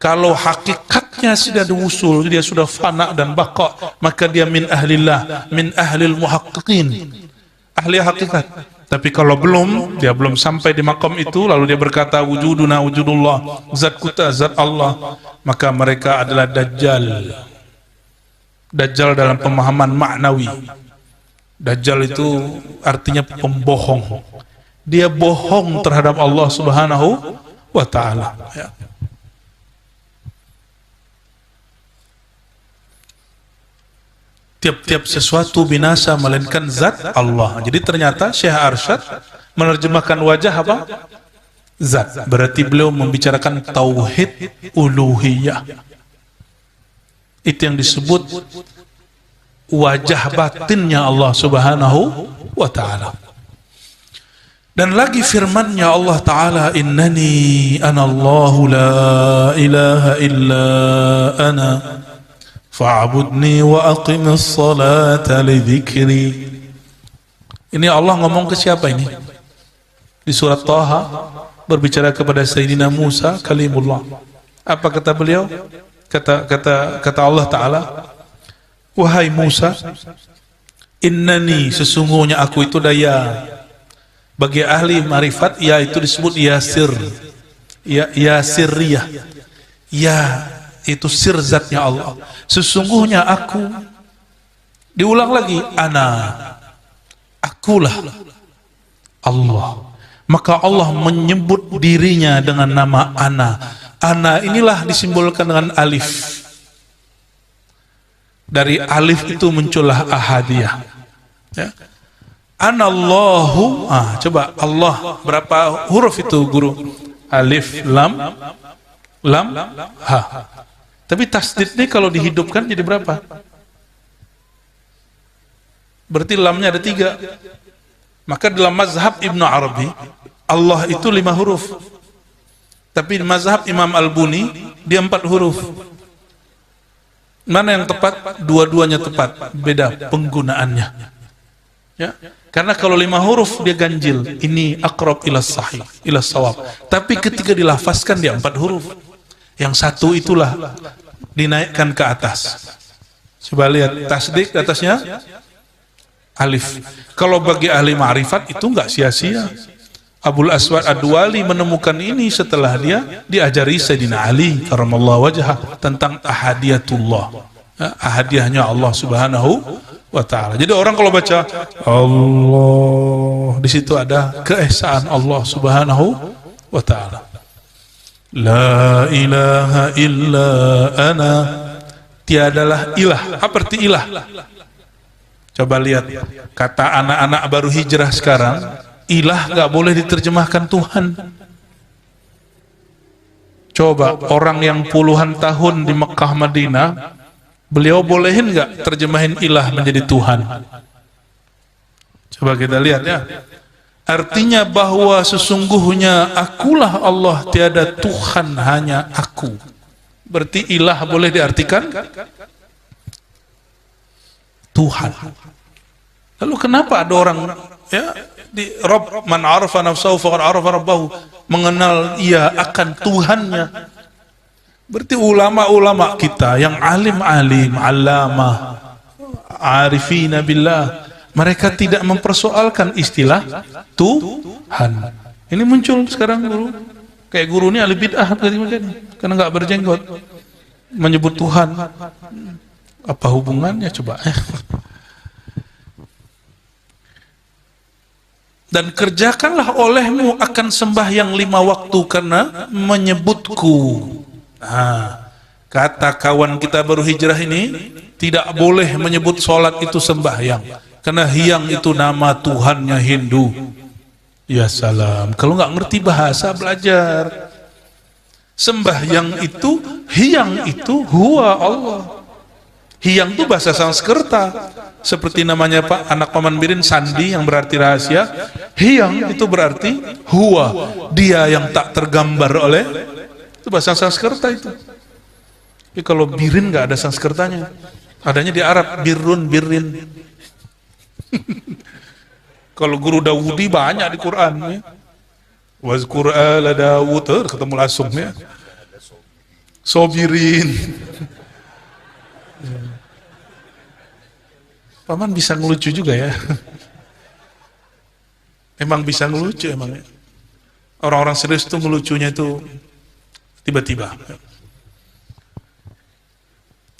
Kalau hakikatnya sudah diusul, dia sudah fana dan baqa, maka dia min ahlillah, min ahlil muhaqqiqin, ahli hakikat. Tapi kalau belum, dia belum sampai di makom itu, lalu dia berkata wujuduna wujudullah, zat kuta zat Allah, maka mereka adalah dajjal. Dajjal dalam pemahaman maknawi. Dajjal itu artinya pembohong. Dia bohong terhadap Allah subhanahu wa ta'ala. Ya. Tiap-tiap sesuatu binasa melainkan zat Allah. Jadi ternyata Syekh Arsyad menerjemahkan wajah apa? Zat. Berarti beliau membicarakan tauhid uluhiyah. Itu yang disebut wajah batinnya Allah subhanahu wa ta'ala. Dan lagi firmannya Allah ta'ala, innani anallahu la ilaha illa ana fa'budni wa aqimis salata li dzikri. Ini Allah ngomong ke siapa ini? Di surat Taha berbicara kepada Sayyidina Musa kalimullah. Apa kata beliau? Kata Allah Ta'ala, wahai Musa, innani, sesungguhnya aku itu daya. Bagi ahli marifat, ya itu disebut yasir, ya sirriyah, ya itu sir zatnya Allah. Sesungguhnya aku, diulang lagi, ana, akulah Allah. Maka Allah menyebut dirinya dengan nama ana. Ana inilah disimbolkan dengan alif. Dari alif itu muncullah ahadiyah. Ya. Anallahu. Coba Allah berapa huruf itu guru? Alif, lam, ha. Tapi tasdid ini kalau dihidupkan jadi berapa? Berarti lamnya ada 3. Maka dalam mazhab Ibnu Arabi, Allah itu 5 huruf. Tapi mazhab Imam Al-Buni, dia 4 huruf. Mana yang tepat? Dua-duanya tepat. Beda penggunaannya. Ya. Karena kalau 5 huruf dia ganjil. Ini aqrab ila sahih, ila sawab. Tapi ketika dilafazkan dia 4 huruf. Yang satu itulah dinaikkan ke atas. Coba lihat tasdik atasnya alif. Kalau bagi ahli ma'rifat itu enggak sia-sia. Abul Aswad Ad-Duwali menemukan ini setelah dia diajari Sayyidina Ali karramallahu wajhah tentang ahadiyatullah. Ahadiyahnya Allah Subhanahu wa ta'ala. Jadi orang kalau baca Allah, di situ ada keesaan Allah Subhanahu wa ta'ala. La ilaha illa ana, tiadalah ilah. Apa arti ilah? Coba lihat kata anak-anak baru hijrah sekarang, ilah gak boleh diterjemahkan Tuhan. Coba orang yang puluhan tahun di Mekah Madinah, beliau bolehin gak terjemahin ilah menjadi Tuhan? Coba kita lihat ya. Artinya bahwa sesungguhnya akulah Allah, tiada Tuhan, hanya aku. Berarti ilah boleh diartikan Tuhan. Lalu kenapa ada orang ya di Rabb, man arafa nafsahu faqad arafa rabbahu, mengenal ia akan Tuhannya. Berarti ulama-ulama kita yang alim-alim, allamah, arifina billah, mereka tidak mempersoalkan istilah Tuhan. Ini muncul sekarang guru. Kayak guru ini ahli bid'ah karena nggak berjenggot menyebut Tuhan. Apa hubungannya coba? Dan kerjakanlah olehmu akan sembahyang 5 waktu karena menyebutku. Nah, kata kawan kita baru hijrah ini, tidak boleh menyebut sholat itu sembahyang, karena hyang itu nama Tuhannya Hindu. Ya salam, kalau nggak ngerti bahasa belajar. Sembahyang itu, hyang itu huwa Allah. Hyang itu bahasa Sanskerta, seperti namanya Pak anak Paman Birin Sandi yang berarti rahasia. Hyang itu berarti huwa, dia yang tak tergambar oleh, itu bahasa Sanskerta itu. Tapi kalau Birin nggak ada Sanskertanya, adanya di Arab, birrun, birrin. Kalau guru Dawudi banyak di Quran ya. Wazkur ala Dawud, ketemu langsung ya. Sobirin. Paman bisa ngelucu juga ya. Emang bisa ngelucu emang ya. Orang-orang serius itu ngelucunya itu tiba-tiba.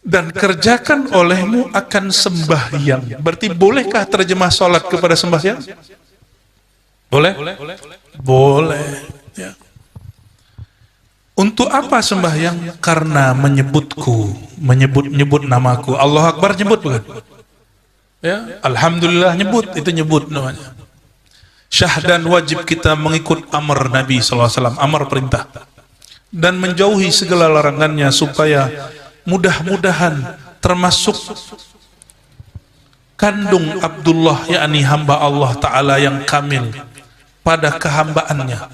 Dan kerjakan olehmu akan sembahyang. Berarti bolehkah terjemah sholat kepada sembahyang? Boleh? Boleh. Ya. Untuk apa sembahyang? Karena menyebutku, menyebut namaku. Allah Akbar nyebut bukan? Ya, alhamdulillah nyebut, itu nyebut namanya. Syahdan wajib kita mengikut amar Nabi SAW, amar perintah, dan menjauhi segala larangannya supaya mudah-mudahan termasuk kandung Abdullah, yakni hamba Allah Ta'ala yang kamil pada kehambaannya.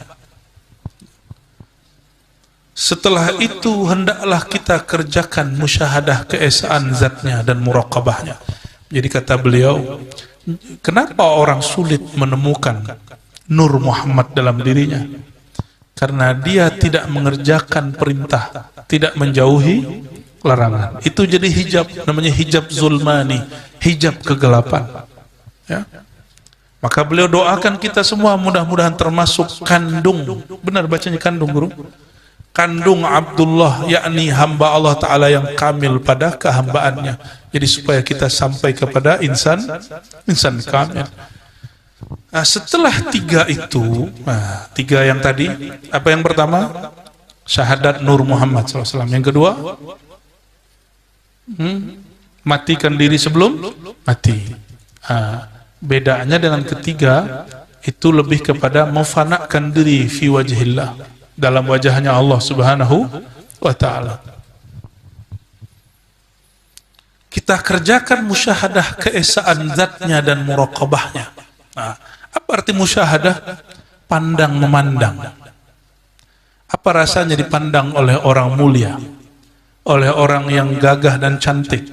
Setelah itu hendaklah kita kerjakan musyahadah keesaan zatnya dan muraqabahnya. Jadi kata beliau, kenapa orang sulit menemukan Nur Muhammad dalam dirinya? Karena dia tidak mengerjakan perintah, tidak menjauhi larangan. Itu jadi hijab, namanya hijab zulmani, hijab kegelapan. Ya. Maka beliau doakan kita semua mudah-mudahan termasuk kandung, benar bacanya kandung guru, kandung Abdullah, yakni hamba Allah Ta'ala yang kamil pada kehambaannya. Jadi supaya kita sampai kepada insan kamil. Nah, setelah 3 itu, nah, 3 yang tadi, apa yang pertama? Syahadat Nur Muhammad SAW. Yang kedua, matikan diri sebelum mati. Bedanya dengan ketiga, itu lebih kepada memfanakan diri fi wajhillah, dalam wajahnya Allah Subhanahu wa ta'ala. Kita kerjakan musyahadah keesaan zatnya dan muraqabahnya. Nah, apa arti musyahadah? Pandang memandang. Apa rasanya dipandang oleh orang mulia, oleh orang yang gagah dan cantik?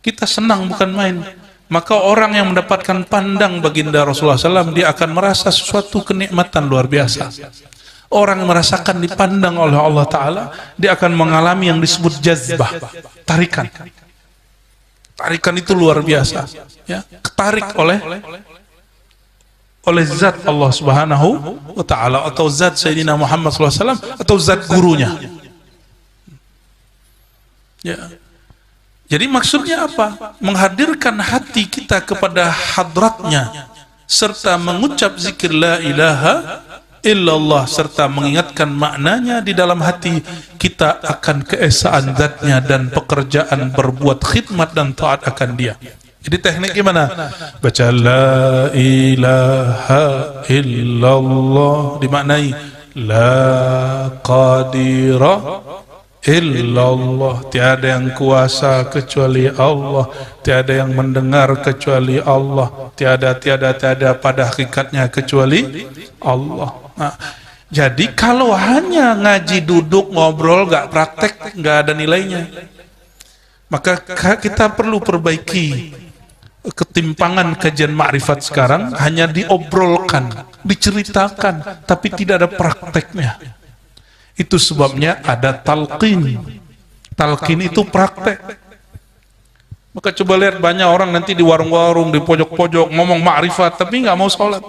Kita senang bukan main. Maka orang yang mendapatkan pandang baginda Rasulullah SAW, dia akan merasa sesuatu kenikmatan luar biasa. Orang yang merasakan dipandang oleh Allah Ta'ala, dia akan mengalami yang disebut jazbah, tarikan. Tarikan itu luar biasa, ya, ketarik oleh zat Allah Subhanahu wa ta'ala, atau zat Sayyidina Muhammad SAW, atau zat gurunya. Ya. Jadi maksudnya apa? Menghadirkan hati kita kepada hadratnya, serta mengucap zikir la ilaha illallah, serta mengingatkan maknanya di dalam hati kita akan keesaan zatnya dan pekerjaan berbuat khidmat dan taat akan dia. Jadi teknik gimana? Baca la ilaha illallah, dimaknai la qadira illallah, tiada yang kuasa kecuali Allah, tiada yang mendengar kecuali Allah, tiada pada hakikatnya kecuali Allah. Nah, jadi kalau hanya ngaji duduk ngobrol gak praktek, gak ada nilainya. Maka kita perlu perbaiki ketimpangan kajian makrifat sekarang, hanya diobrolkan, diceritakan, tapi tidak ada prakteknya. Itu sebabnya ada talqin. Talqin itu praktek. Maka coba lihat banyak orang nanti di warung-warung, di pojok-pojok ngomong makrifat tapi nggak mau sholat.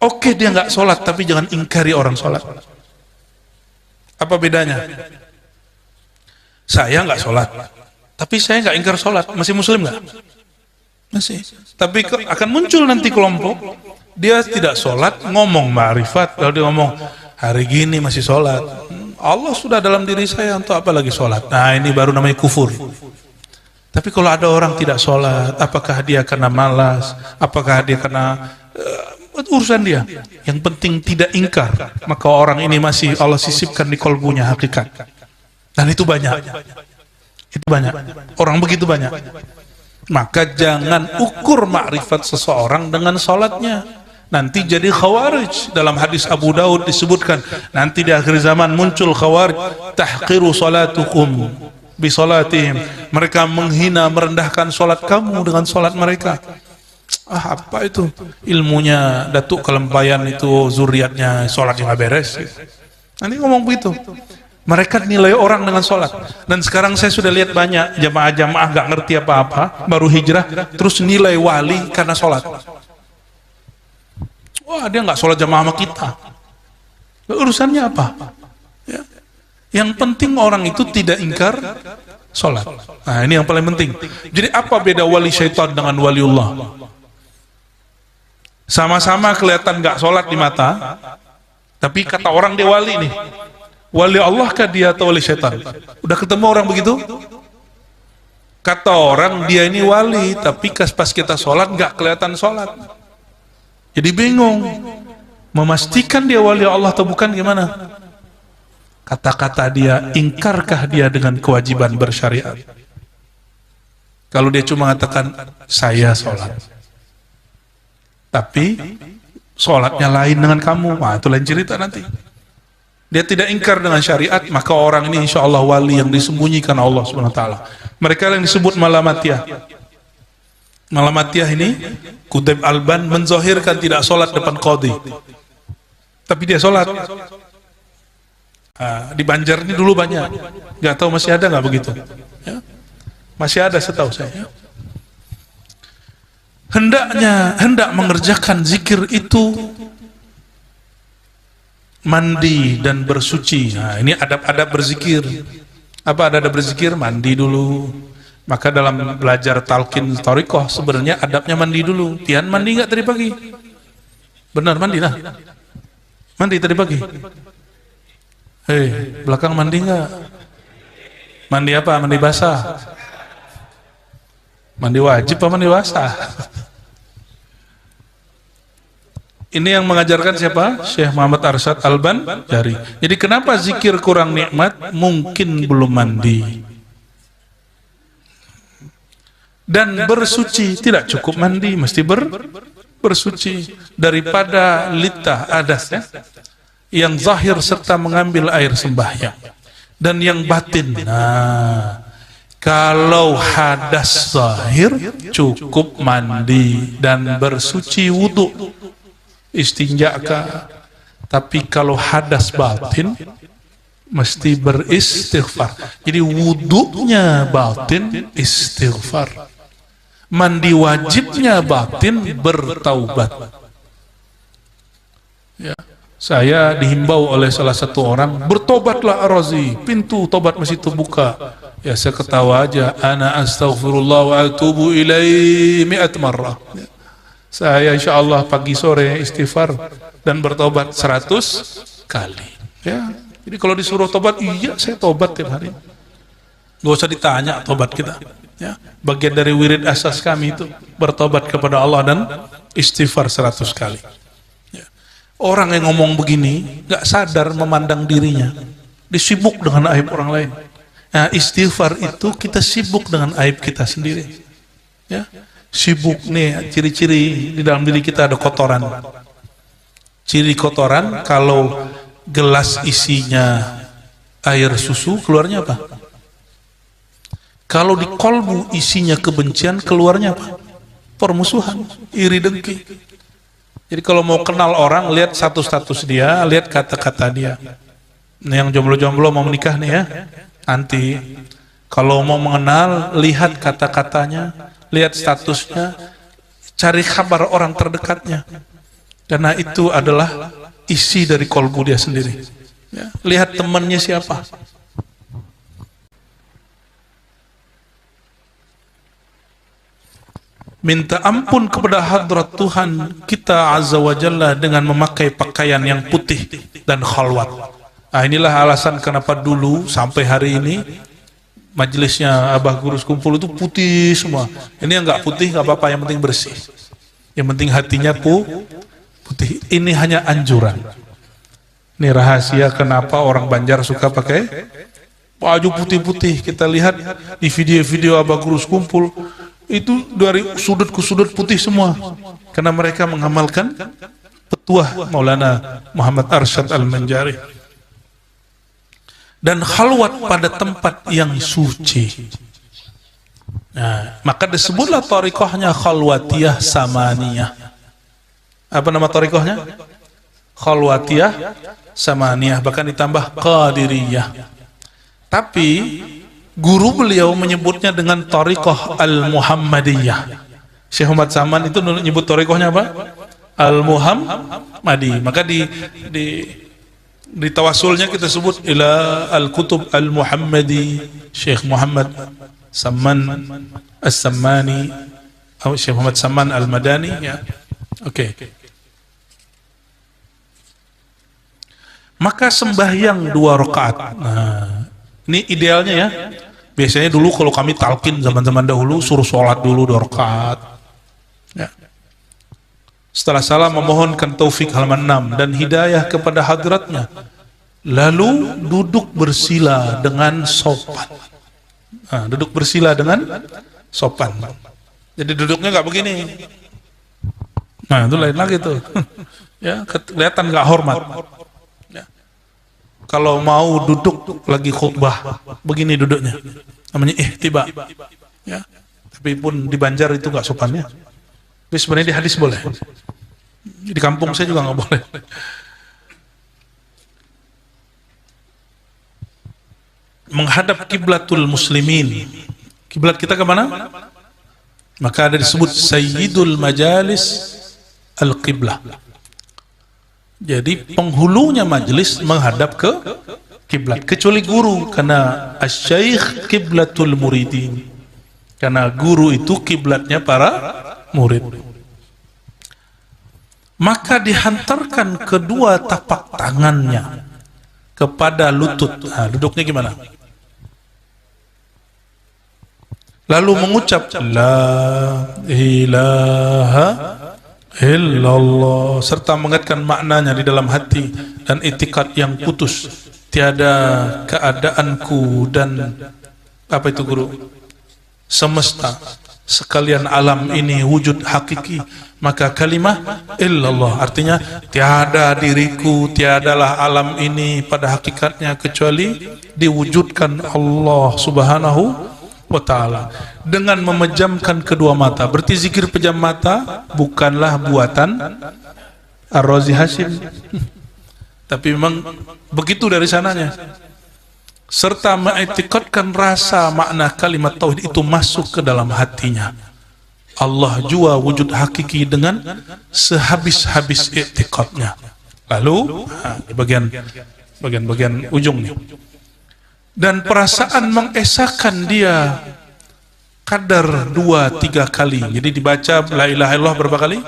Oke, dia nggak sholat, tapi jangan ingkari orang sholat. Apa bedanya? Saya nggak sholat, tapi saya nggak ingkar sholat. Masih muslim nggak? Masih. Tapi akan muncul nanti kelompok, dia tidak sholat, ngomong makrifat, lalu dia ngomong, hari gini masih sholat. Allah sudah dalam diri saya, untuk apa lagi sholat? Nah, ini baru namanya kufur. Tapi kalau ada orang tidak sholat, apakah dia karena malas? Apakah dia karena urusan dia? Yang penting tidak ingkar. Maka orang ini masih Allah sisipkan di kolbunya hakikat. Dan itu banyak. Itu banyak. Orang begitu banyak. Maka jangan ukur makrifat seseorang dengan sholatnya. Nanti jadi khawarij. Dalam hadis Abu Daud disebutkan, nanti di akhir zaman muncul khawarij, tahqiru salatukum bi salatihim. Mereka menghina, merendahkan salat kamu dengan salat mereka. Apa itu? Ilmunya Datuk Kelempayan itu zuriatnya salat yang beres. Nanti ngomong begitu. Mereka nilai orang dengan salat. Dan sekarang saya sudah lihat banyak jamaah-jamaah gak ngerti apa-apa, baru hijrah, terus nilai wali karena salat. Wah, dia nggak sholat jamaah sama kita. Urusannya apa? Ya. Yang penting orang itu tidak ingkar sholat. Nah, ini yang paling penting. Jadi apa beda wali syaitan dengan waliullah? Sama-sama kelihatan nggak sholat di mata, tapi kata orang dia wali nih. Wali Allah kah dia atau wali syaitan? Udah ketemu orang begitu? Kata orang dia ini wali, tapi pas kita sholat nggak kelihatan sholat. Jadi bingung, memastikan dia wali Allah atau bukan gimana? Kata-kata dia, ingkarkah dia dengan kewajiban bersyariat? Kalau dia cuma mengatakan, saya sholat, tapi sholatnya lain dengan kamu, nah, itu lain cerita nanti. Dia tidak ingkar dengan syariat, maka orang ini insya Allah wali yang disembunyikan Allah SWT. Mereka yang disebut malamatiyah. Malamatiyah ini, Kutub Alban menzohirkan tidak sholat depan qadhi, tapi dia sholat. Di Banjar ini dulu banyak, nggak tahu masih ada nggak begitu? Ya? Masih ada setahu saya. Hendak mengerjakan zikir itu mandi dan bersuci. Nah, ini adab-adab berzikir. Apa adab berzikir? Mandi dulu. Maka dalam belajar talqin thariqah sebenarnya adabnya mandi dulu. Tian mandi nggak tadi pagi? Benar mandi lah. Mandi tadi pagi. Hei, belakang mandi nggak? Mandi apa? Mandi basah. Mandi wajib apa mandi basah? Ini yang mengajarkan siapa? Syekh Muhammad Arsyad Al-Banjari. Jadi kenapa zikir kurang nikmat? Mungkin belum mandi. Dan bersuci, tidak cukup mandi, mesti bersuci. Daripada litah adasnya, yang zahir serta mengambil air sembahyang. Dan yang batin, nah, kalau hadas zahir, cukup mandi dan bersuci wudu. Istinja kah? Tapi kalau hadas batin mesti beristighfar. Jadi wudunya batin istighfar. Mandi wajibnya batin bertaubat. Ya. Saya dihimbau oleh salah satu orang, bertobatlah Ar-Razi, pintu tobat masih terbuka. Ya saya ketawa aja, ana astaghfirullah wa atubu ilaihi mi'at marrah. Ya. Saya insya Allah pagi sore istighfar dan bertobat 100 kali. Ya, jadi kalau disuruh tobat, iya saya tobat tiap hari. Gak usah ditanya tobat kita. Ya, bagian dari wirid asas kami itu bertobat kepada Allah dan istighfar 100 kali. Ya. Orang yang ngomong begini gak sadar memandang dirinya, disibuk dengan aib orang lain. Nah, istighfar itu kita sibuk dengan aib kita sendiri. Ya. Sibuk nih, ciri-ciri di dalam diri kita ada kotoran. Ciri kotoran, kalau gelas isinya air susu, keluarnya apa? Kalau di kolbu isinya kebencian, keluarnya apa? Permusuhan, iri dengki. Jadi kalau mau kenal orang, lihat satu status dia, lihat kata-kata dia. Nah, yang jomblo-jomblo mau menikah nih ya, nanti kalau mau mengenal, lihat kata-katanya, lihat statusnya, cari kabar orang terdekatnya. Karena itu adalah isi dari kolbu dia sendiri. Ya, lihat temannya siapa. Minta ampun kepada hadrat Tuhan kita Azza wa Jalla dengan memakai pakaian yang putih dan khalwat. Nah, inilah alasan kenapa dulu sampai hari ini majelisnya Abah Gurus Kumpul itu putih semua. Ini yang nggak putih nggak apa-apa, yang penting bersih. Yang penting hatinya putih. Ini hanya anjuran. Ini rahasia kenapa orang Banjar suka pakai baju putih-putih. Kita lihat di video-video Abah Gurus Kumpul itu dari sudut ke sudut putih semua. Karena mereka mengamalkan petuah Maulana Muhammad Arsyad Al-Banjari. Dan khalwat pada tempat yang suci. Nah, maka disebutlah tariqahnya khalwatiyah samaniyah. Apa nama tariqahnya? Khalwatiyah samaniyah, bahkan ditambah qadiriyah. Tapi guru beliau menyebutnya dengan tariqah al-Muhammadiyah. Syekh Muhammad Saman itu menyebut tariqahnya apa? Al-Muhammadi. Maka di tawasulnya kita sebut ila al-kutub al-Muhammadi Syekh Muhammad Saman As-Sammani atau Syekh Muhammad Saman Al-Madani ya. Oke. Maka sembahyang 2 rakaat. Nah, ini idealnya ya. Biasanya dulu kalau kami talqin zaman-zaman dahulu suruh sholat dulu 2 rakaat. Ya. Setelah salam memohonkan taufik halaman 6 dan hidayah kepada hadratnya. Lalu duduk bersila dengan sopan. Nah, duduk bersila dengan sopan. Jadi duduknya nggak begini. Nah, itu lain lagi tuh. Ya, kelihatan nggak hormat. Ya. Kalau mau duduk lagi khutbah, begini duduknya. Namanya ihtiba. Ya. Tapi pun di Banjar itu nggak sopannya. Tapi sebenarnya di hadis boleh. Di kampung saya juga nggak boleh. Menghadap kiblatul muslimin. Kiblat kita kemana? Maka ada disebut Sayyidul Majalis Al-Qiblah. Jadi penghulunya majelis menghadap ke kiblat. Kecuali guru, karena asy-syaikh kiblatul muridin. Karena guru itu kiblatnya para murid. Maka dihantarkan kedua tapak tangannya kepada lutut. Nah, duduknya gimana? lalu mengucap la ilaha illallah serta mengingatkan maknanya di dalam hati dan itikad yang putus, tiada keadaanku dan apa itu guru, semesta sekalian alam ini wujud hakiki, maka kalimah illallah artinya tiada diriku, tiadalah alam ini pada hakikatnya kecuali diwujudkan Allah subhanahu wa ta'ala dengan memejamkan kedua mata. Berarti zikir pejam mata bukanlah buatan Ar-Razi Hashim, tapi memang begitu dari sananya, serta mengiktikadkan rasa makna kalimat tauhid itu masuk ke dalam hatinya. Allah jua wujud hakiki dengan sehabis-habis iktikadnya. Lalu di bagian ujung nih, dan perasaan mengesahkan dia kadar 2-3 kali. Jadi dibaca la ilaha illallah berapa kali?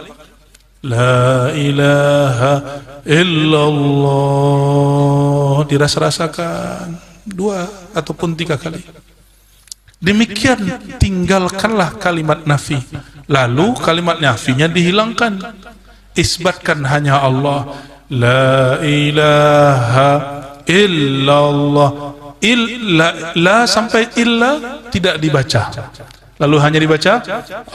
La ilaha illallah, dirasa-rasakan 2 ataupun 3 kali. Demikian tinggalkanlah kalimat nafi, lalu kalimat nafinya dihilangkan, isbatkan hanya Allah. La ilaha illallah, la sampai illa tidak dibaca, lalu hanya dibaca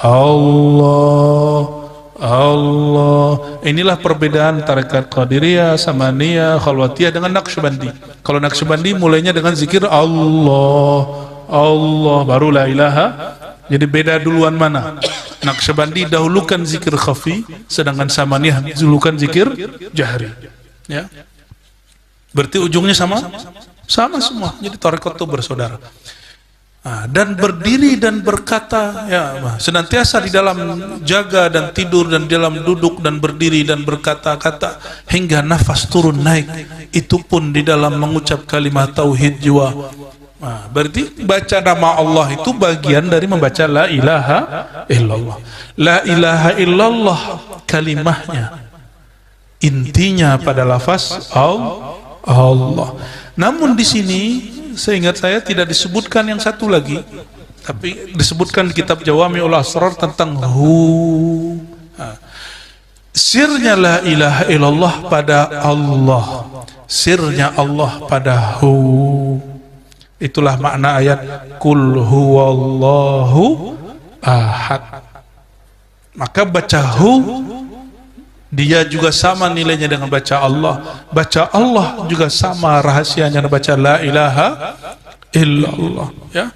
Allah. Allah. Inilah perbedaan tarekat Qadiriyah, Samaniyah, Khalwatiyah dengan Naqsyabandi. Kalau Naqsyabandi mulainya dengan zikir Allah, Allah baru la ilaha. Jadi beda duluan mana? Naqsyabandi dahulukan zikir khafi, sedangkan Samaniyah dahulukan zikir jahri. Ya. Berarti ujungnya sama? Sama semua. Jadi tarekat itu bersaudara. Dan berdiri dan berkata, ya, senantiasa di dalam jaga dan tidur dan dalam duduk dan berdiri dan berkata-kata hingga nafas turun naik, itu pun di dalam mengucap kalimat tauhid jua. Berarti baca nama Allah itu bagian dari membaca la ilaha illallah. La ilaha illallah kalimahnya, intinya pada lafaz Allah. Namun di sini seingat saya tidak disebutkan yang satu lagi, tapi disebutkan kitab Jawami'ul Asrar tentang hu. Sirnya la ilaha illallah pada Allah, sirnya Allah pada hu. Itulah makna ayat kul huwallahu ahad. Maka baca hu dia juga sama nilainya dengan baca Allah. Baca Allah juga sama rahasianya dengan baca la ilaha illallah, ya.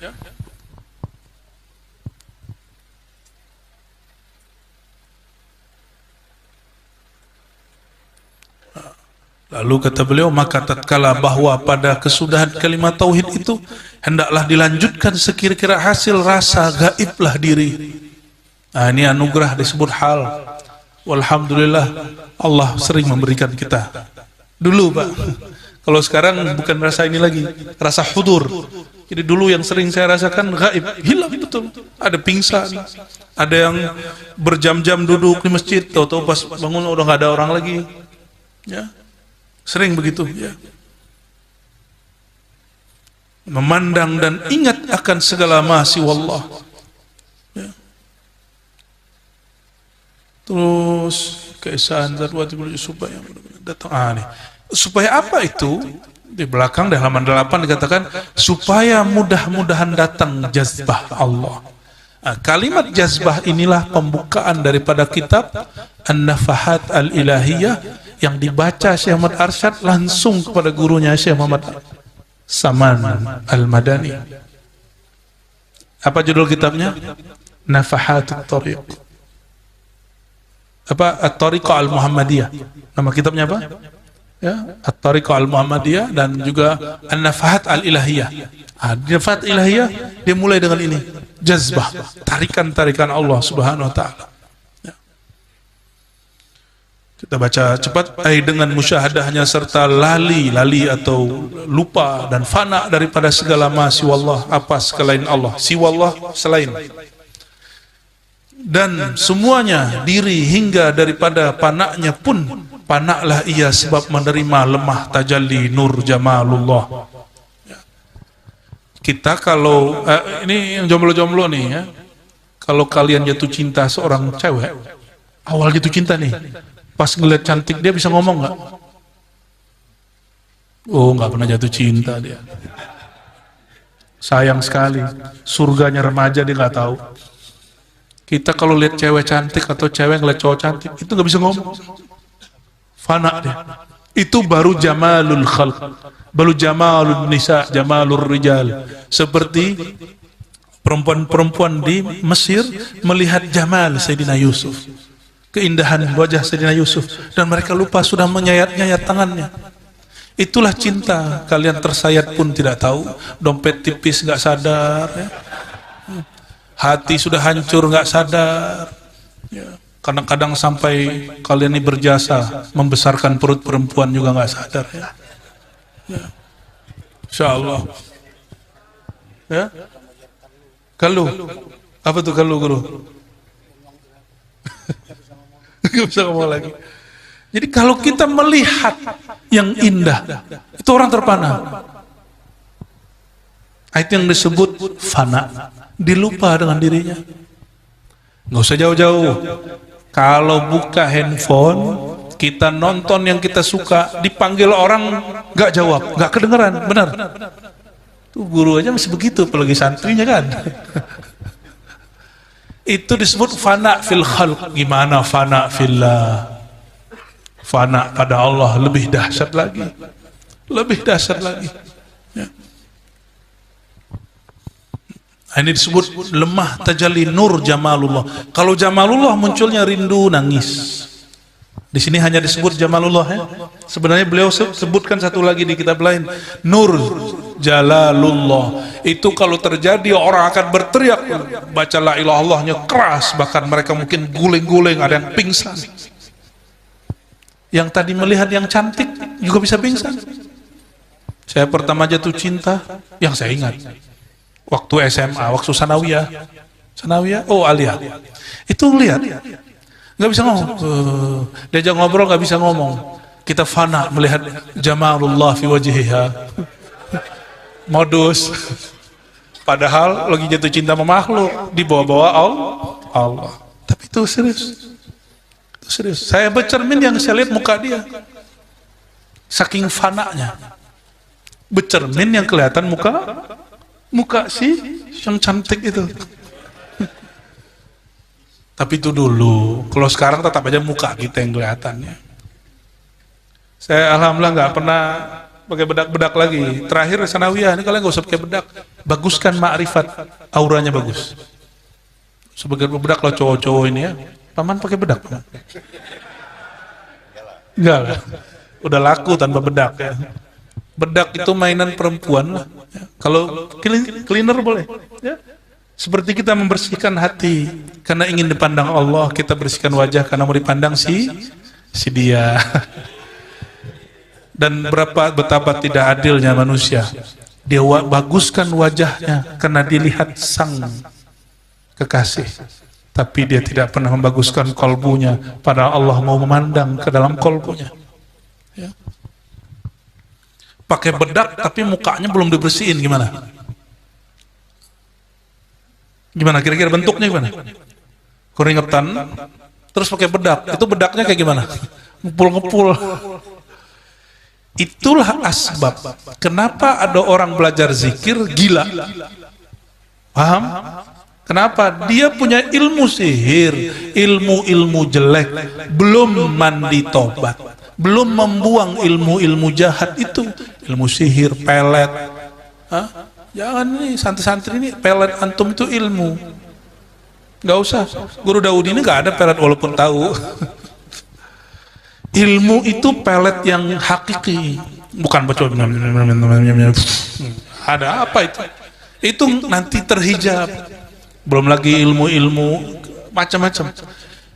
Lalu kata beliau, maka tatkala bahwa pada kesudahan kalimat tauhid itu hendaklah dilanjutkan sekira-kira hasil rasa gaiblah diri. Ini anugerah disebut hal. Walhamdulillah Allah sering memberikan kita. Dulu Pak, kalau sekarang bukan rasa ini lagi, rasa hudur. Jadi dulu yang sering saya rasakan gaib, hilang betul. Ada pingsan, ada yang berjam-jam duduk di masjid, tahu-tahu pas bangun udah nggak ada orang lagi. Ya, sering begitu. Ya. Memandang dan ingat akan segala mahasi wallah. Ya. Terus keesaan Zarwati supaya datang nih. Supaya apa itu? Di belakang di halaman 8 dikatakan supaya mudah-mudahan datang jazbah Allah. Kalimat jazbah inilah pembukaan daripada kitab An-Nafahat Al-Ilahiyah yang dibaca Syekh Muhammad Arsyad langsung kepada gurunya Syekh Muhammad Saman Al-Madani. Apa judul kitabnya? Nafahatut Thariq. Apa? At-Tariqah Al-Muhammadiyah. Nama kitabnya apa? Ya, At-Tariqah Al-Muhammadiyah dan juga An-Nafahat Al-Ilahiyah. Nafahat Ilahiyah dia mulai dengan ini, jazbah, tarikan-tarikan Allah Subhanahu wa taala. Ya. Kita baca cepat, dengan musyahadahnya serta lali atau lupa dan fana daripada segala ma siwallah, apa selain Allah, siwallah selain. Dan semuanya diri hingga daripada panaknya pun panaklah ia sebab menerima lemah tajalli nur jamalullah. Ya. Kita kalau ini yang jomblo-jomblo nih ya, kalau kalian jatuh cinta seorang cewek, awal jatuh cinta nih, pas ngeliat cantik dia bisa ngomong nggak? Oh, nggak pernah jatuh cinta dia. Sayang sekali, surganya remaja dia nggak tahu. Kita kalau lihat cewek cantik atau cewek ngeliat cowok cantik, itu nggak bisa ngomong. Fana dia. Itu baru jamalul khalq, baru jamalul nisa, jamalul rijal. Seperti perempuan-perempuan di Mesir melihat jamal Sayyidina Yusuf, keindahan wajah Sayyidina Yusuf, dan mereka lupa sudah menyayat-nyayat tangannya. Itulah cinta. Kalian tersayat pun tidak tahu, dompet tipis nggak sadar, ya. Hati sudah hancur nggak sadar. Ya. Kadang-kadang sampai kalian ini berjasa membesarkan perut perempuan juga nggak sadar, ya. Ya. Insya Allah. Ya. Kalau apa tuh kalau guru? Gak bisa ngomong lagi. Jadi kalau kita melihat yang indah, itu orang terpana. Itu yang disebut fana, dilupa dengan dirinya. Nggak usah jauh-jauh. Kalau buka handphone, kita nonton yang kita suka, dipanggil orang nggak jawab, nggak kedengeran, benar. Tuh guru aja masih begitu, apalagi santrinya kan. Itu disebut fana fil khalq. Gimana fana fillah? Fana pada Allah lebih dahsyat lagi, lebih dahsyat lagi. Ya. Ini disebut lemah tajalli nur jamalullah. Kalau jamalullah munculnya rindu, nangis. Di sini hanya disebut jamalullah, ya. Sebenarnya beliau sebutkan satu lagi di kitab lain, nur jalalullah. Itu kalau terjadi orang akan berteriak, baca la ilaha illallahnya keras, bahkan mereka mungkin guling-guling, ada yang pingsan. Yang tadi melihat yang cantik juga bisa pingsan. Saya pertama jatuh cinta, yang saya ingat waktu SMA, waktu sanawiyah, oh Alia, itu lihat, nggak bisa ngomong, diajak ngobrol nggak bisa ngomong. Kita fana melihat jamalullah fi wajhiha, modus. Padahal lagi jatuh cinta sama makhluk, dibawa-bawa Allah. Tapi itu serius. Saya bercermin, yang saya lihat muka dia, saking fananya. Bercermin yang kelihatan muka si yang cantik itu. Tapi itu dulu. Kalau sekarang tetap aja muka kita yang kelihatannya. Saya alhamdulillah nggak pernah pakai bedak-bedak lagi. Terakhir sanawiyah ini kalian nggak usah pakai bedak. Baguskan ma'rifat, auranya bagus. Sebagai bedak lo cowok-cowok ini ya. Paman pakai bedak? Enggak lah. Udah laku tanpa bedak, ya. Bedak itu mainan perempuan lah. Ya. Kalau cleaner boleh. Ya. Seperti kita membersihkan hati karena ingin dipandang Allah, kita bersihkan wajah karena mau dipandang si dia. Dan betapa tidak adilnya manusia. Dia baguskan wajahnya karena dilihat sang kekasih, tapi dia tidak pernah membaguskan kolbunya, padahal Allah mau memandang ke dalam kolbunya. Ya. Pakai bedak tapi mukanya belum dibersihin, gimana? Gimana kira-kira bentuknya gimana? Keringetan, terus pakai bedak, itu bedaknya kayak gimana? Ngepul-ngepul. Itulah asbab kenapa ada orang belajar zikir gila. Paham? Kenapa? Dia punya ilmu sihir, ilmu-ilmu jelek, belum mandi tobat, belum membuang ilmu-ilmu jahat itu, ilmu sihir, pelet. Hah? Jangan nih santri-santri ini pelet antum itu ilmu. Nggak usah. Guru Daud ini nggak ada pelet walaupun tahu. Ilmu itu pelet yang hakiki, bukan bocor. Ada apa itu? Itu nanti terhijab. Belum lagi ilmu-ilmu macam-macam.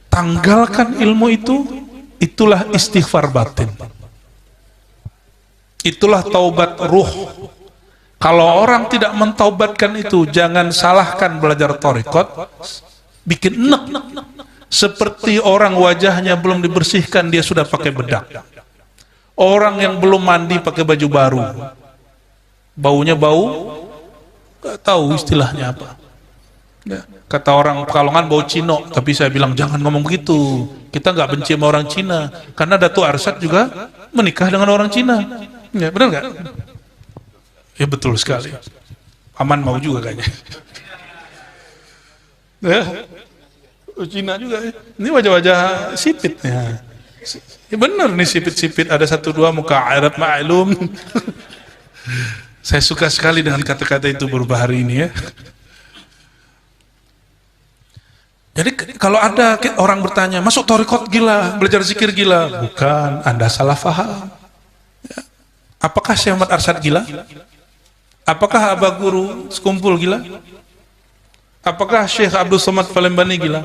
Tanggalkan ilmu itu, itulah istighfar batin. Itulah taubat ruh. Kalau orang tidak mentaubatkan itu, jangan salahkan belajar thariqat, bikin enek. Seperti orang wajahnya belum dibersihkan, dia sudah pakai bedak. Orang yang belum mandi pakai baju baru, baunya bau Nggak tahu istilahnya apa. Ya. Kata orang Pekalongan bau Cino, tapi saya bilang jangan ngomong begitu. Kita nggak benci sama orang Cina, karena Datuk Arsyad juga menikah dengan orang Cina. Ya, benar nggak? Ya betul sekali. Aman mau juga kayaknya. Ya, Cina juga. Ini wajah-wajah sipitnya. Ya benar nih sipit-sipit, ada satu dua muka Arab ma'lum. Saya suka sekali dengan kata-kata itu beberapa hari ini ya. Jadi kalau ada orang bertanya, masuk thariqat gila, belajar zikir gila. Bukan, Anda salah faham. Ya. Apakah Syekh Ahmad Arsyad gila? Apakah Abah Guru sekumpul gila? Apakah Syekh Abdul Somad Palembani gila?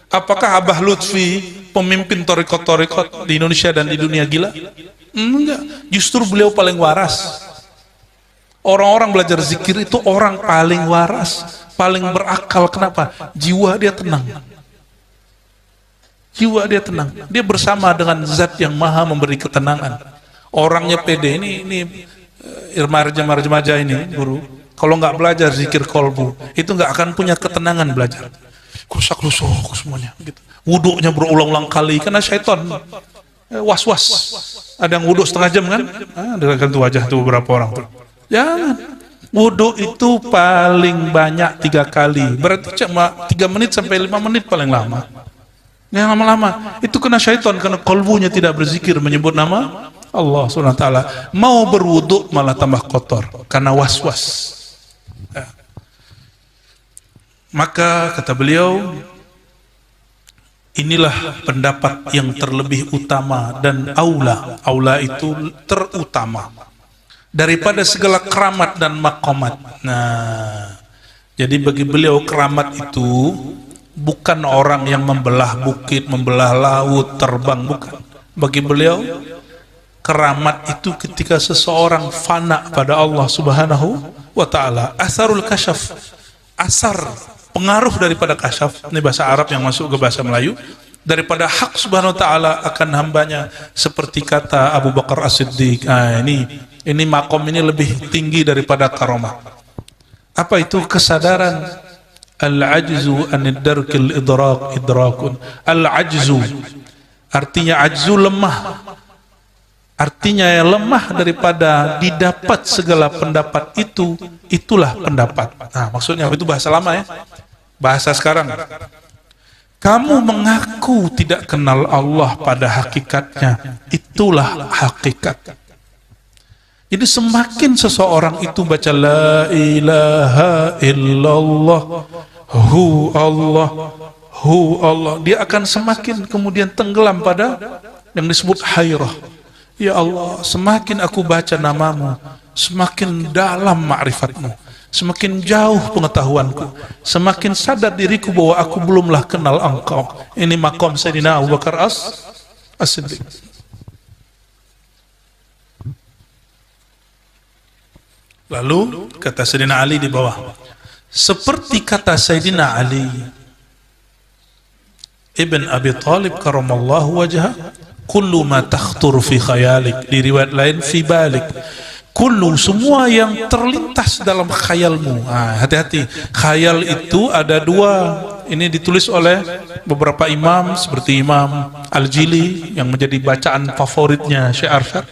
Apakah Abah Lutfi, pemimpin thariqat di Indonesia dan di dunia gila? Enggak, justru beliau paling waras. Orang-orang belajar zikir itu orang paling waras, paling berakal. Kenapa? Jiwa dia tenang. Jiwa dia tenang. Dia bersama dengan zat yang maha memberi ketenangan. Orangnya pede. Ini remaja ini, guru. Kalau nggak belajar zikir kolbu, itu nggak akan punya ketenangan belajar. Krusak-krusuk semuanya. Gitu. Wuduknya berulang-ulang kali, karena syaitan was-was. Ada yang wuduk setengah jam kan? Dengarkan tuh wajah tuh beberapa orang tuh. Jangan. Wudhu itu paling banyak 3 kali. Berarti cuma 3 menit sampai 5 menit paling lama. Yang lama-lama. Itu kena syaitan, karena kolbunya tidak berzikir menyebut nama Allah SWT. Mau berwudhu malah tambah kotor karena was-was. Ya. Maka kata beliau, inilah pendapat yang terlebih utama dan aula. Aula itu terutama daripada segala keramat dan makomat. Nah, jadi bagi beliau keramat itu bukan orang yang membelah bukit, membelah laut, terbang, bukan. Bagi beliau keramat itu ketika seseorang fana pada Allah Subhanahu wa ta'ala. Asarul kasyaf, asar, pengaruh daripada kasyaf, ini bahasa Arab yang masuk ke bahasa Melayu, daripada hak Subhanahu wa ta'ala akan hambanya, seperti kata Abu Bakar As-Siddiq. Ini makom ini lebih tinggi daripada karomah. Apa itu? Kesadaran. Al-ajzu anid darkil idrakun. Al-ajzu artinya ajzu lemah. Artinya yang lemah daripada didapat segala pendapat itu, itulah pendapat. Nah, maksudnya itu bahasa lama ya. Bahasa sekarang. Kamu mengaku tidak kenal Allah pada hakikatnya, itulah hakikat. Jadi semakin seseorang itu baca la ilaha illallah, hu Allah, dia akan semakin kemudian tenggelam pada yang disebut hairah. Ya Allah, semakin aku baca namamu, semakin dalam ma'rifatmu, semakin jauh pengetahuanku, semakin sadar diriku bahwa aku belumlah kenal engkau. Ini maqam Sayyidina Abu Bakar As-Siddiq. Lalu kata Sayyidina Ali di bawah, seperti kata Sayyidina Ali Ibn Abi Talib karamallahu wajhah, kullu ma takhtur fi khayalik, di riwayat lain fi balik, kullu, semua yang terlintas dalam khayalmu. Hati-hati, khayal itu ada 2. Ini ditulis oleh beberapa imam seperti Imam Al-Jili yang menjadi bacaan favoritnya Syekh Arsyad.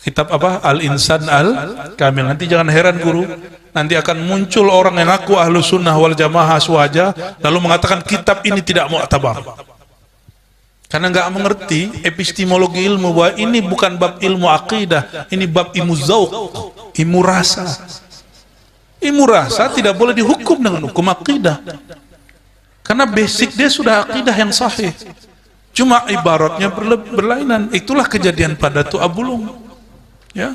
Kitab apa? Al-Insan Al-Kamil. Nanti jangan heran guru, nanti akan muncul orang yang ngaku ahlu sunnah wal jamaah aswaja, lalu mengatakan kitab ini tidak mu'tabar, karena nggak mengerti epistemologi ilmu, bahwa ini bukan bab ilmu akidah, ini bab ilmu zauq, ilmu rasa. Ilmu rasa tidak boleh dihukum dengan hukum akidah, karena basic dia sudah akidah yang sahih, cuma ibaratnya berlainan. Itulah kejadian pada Tuh Abulung. Ya.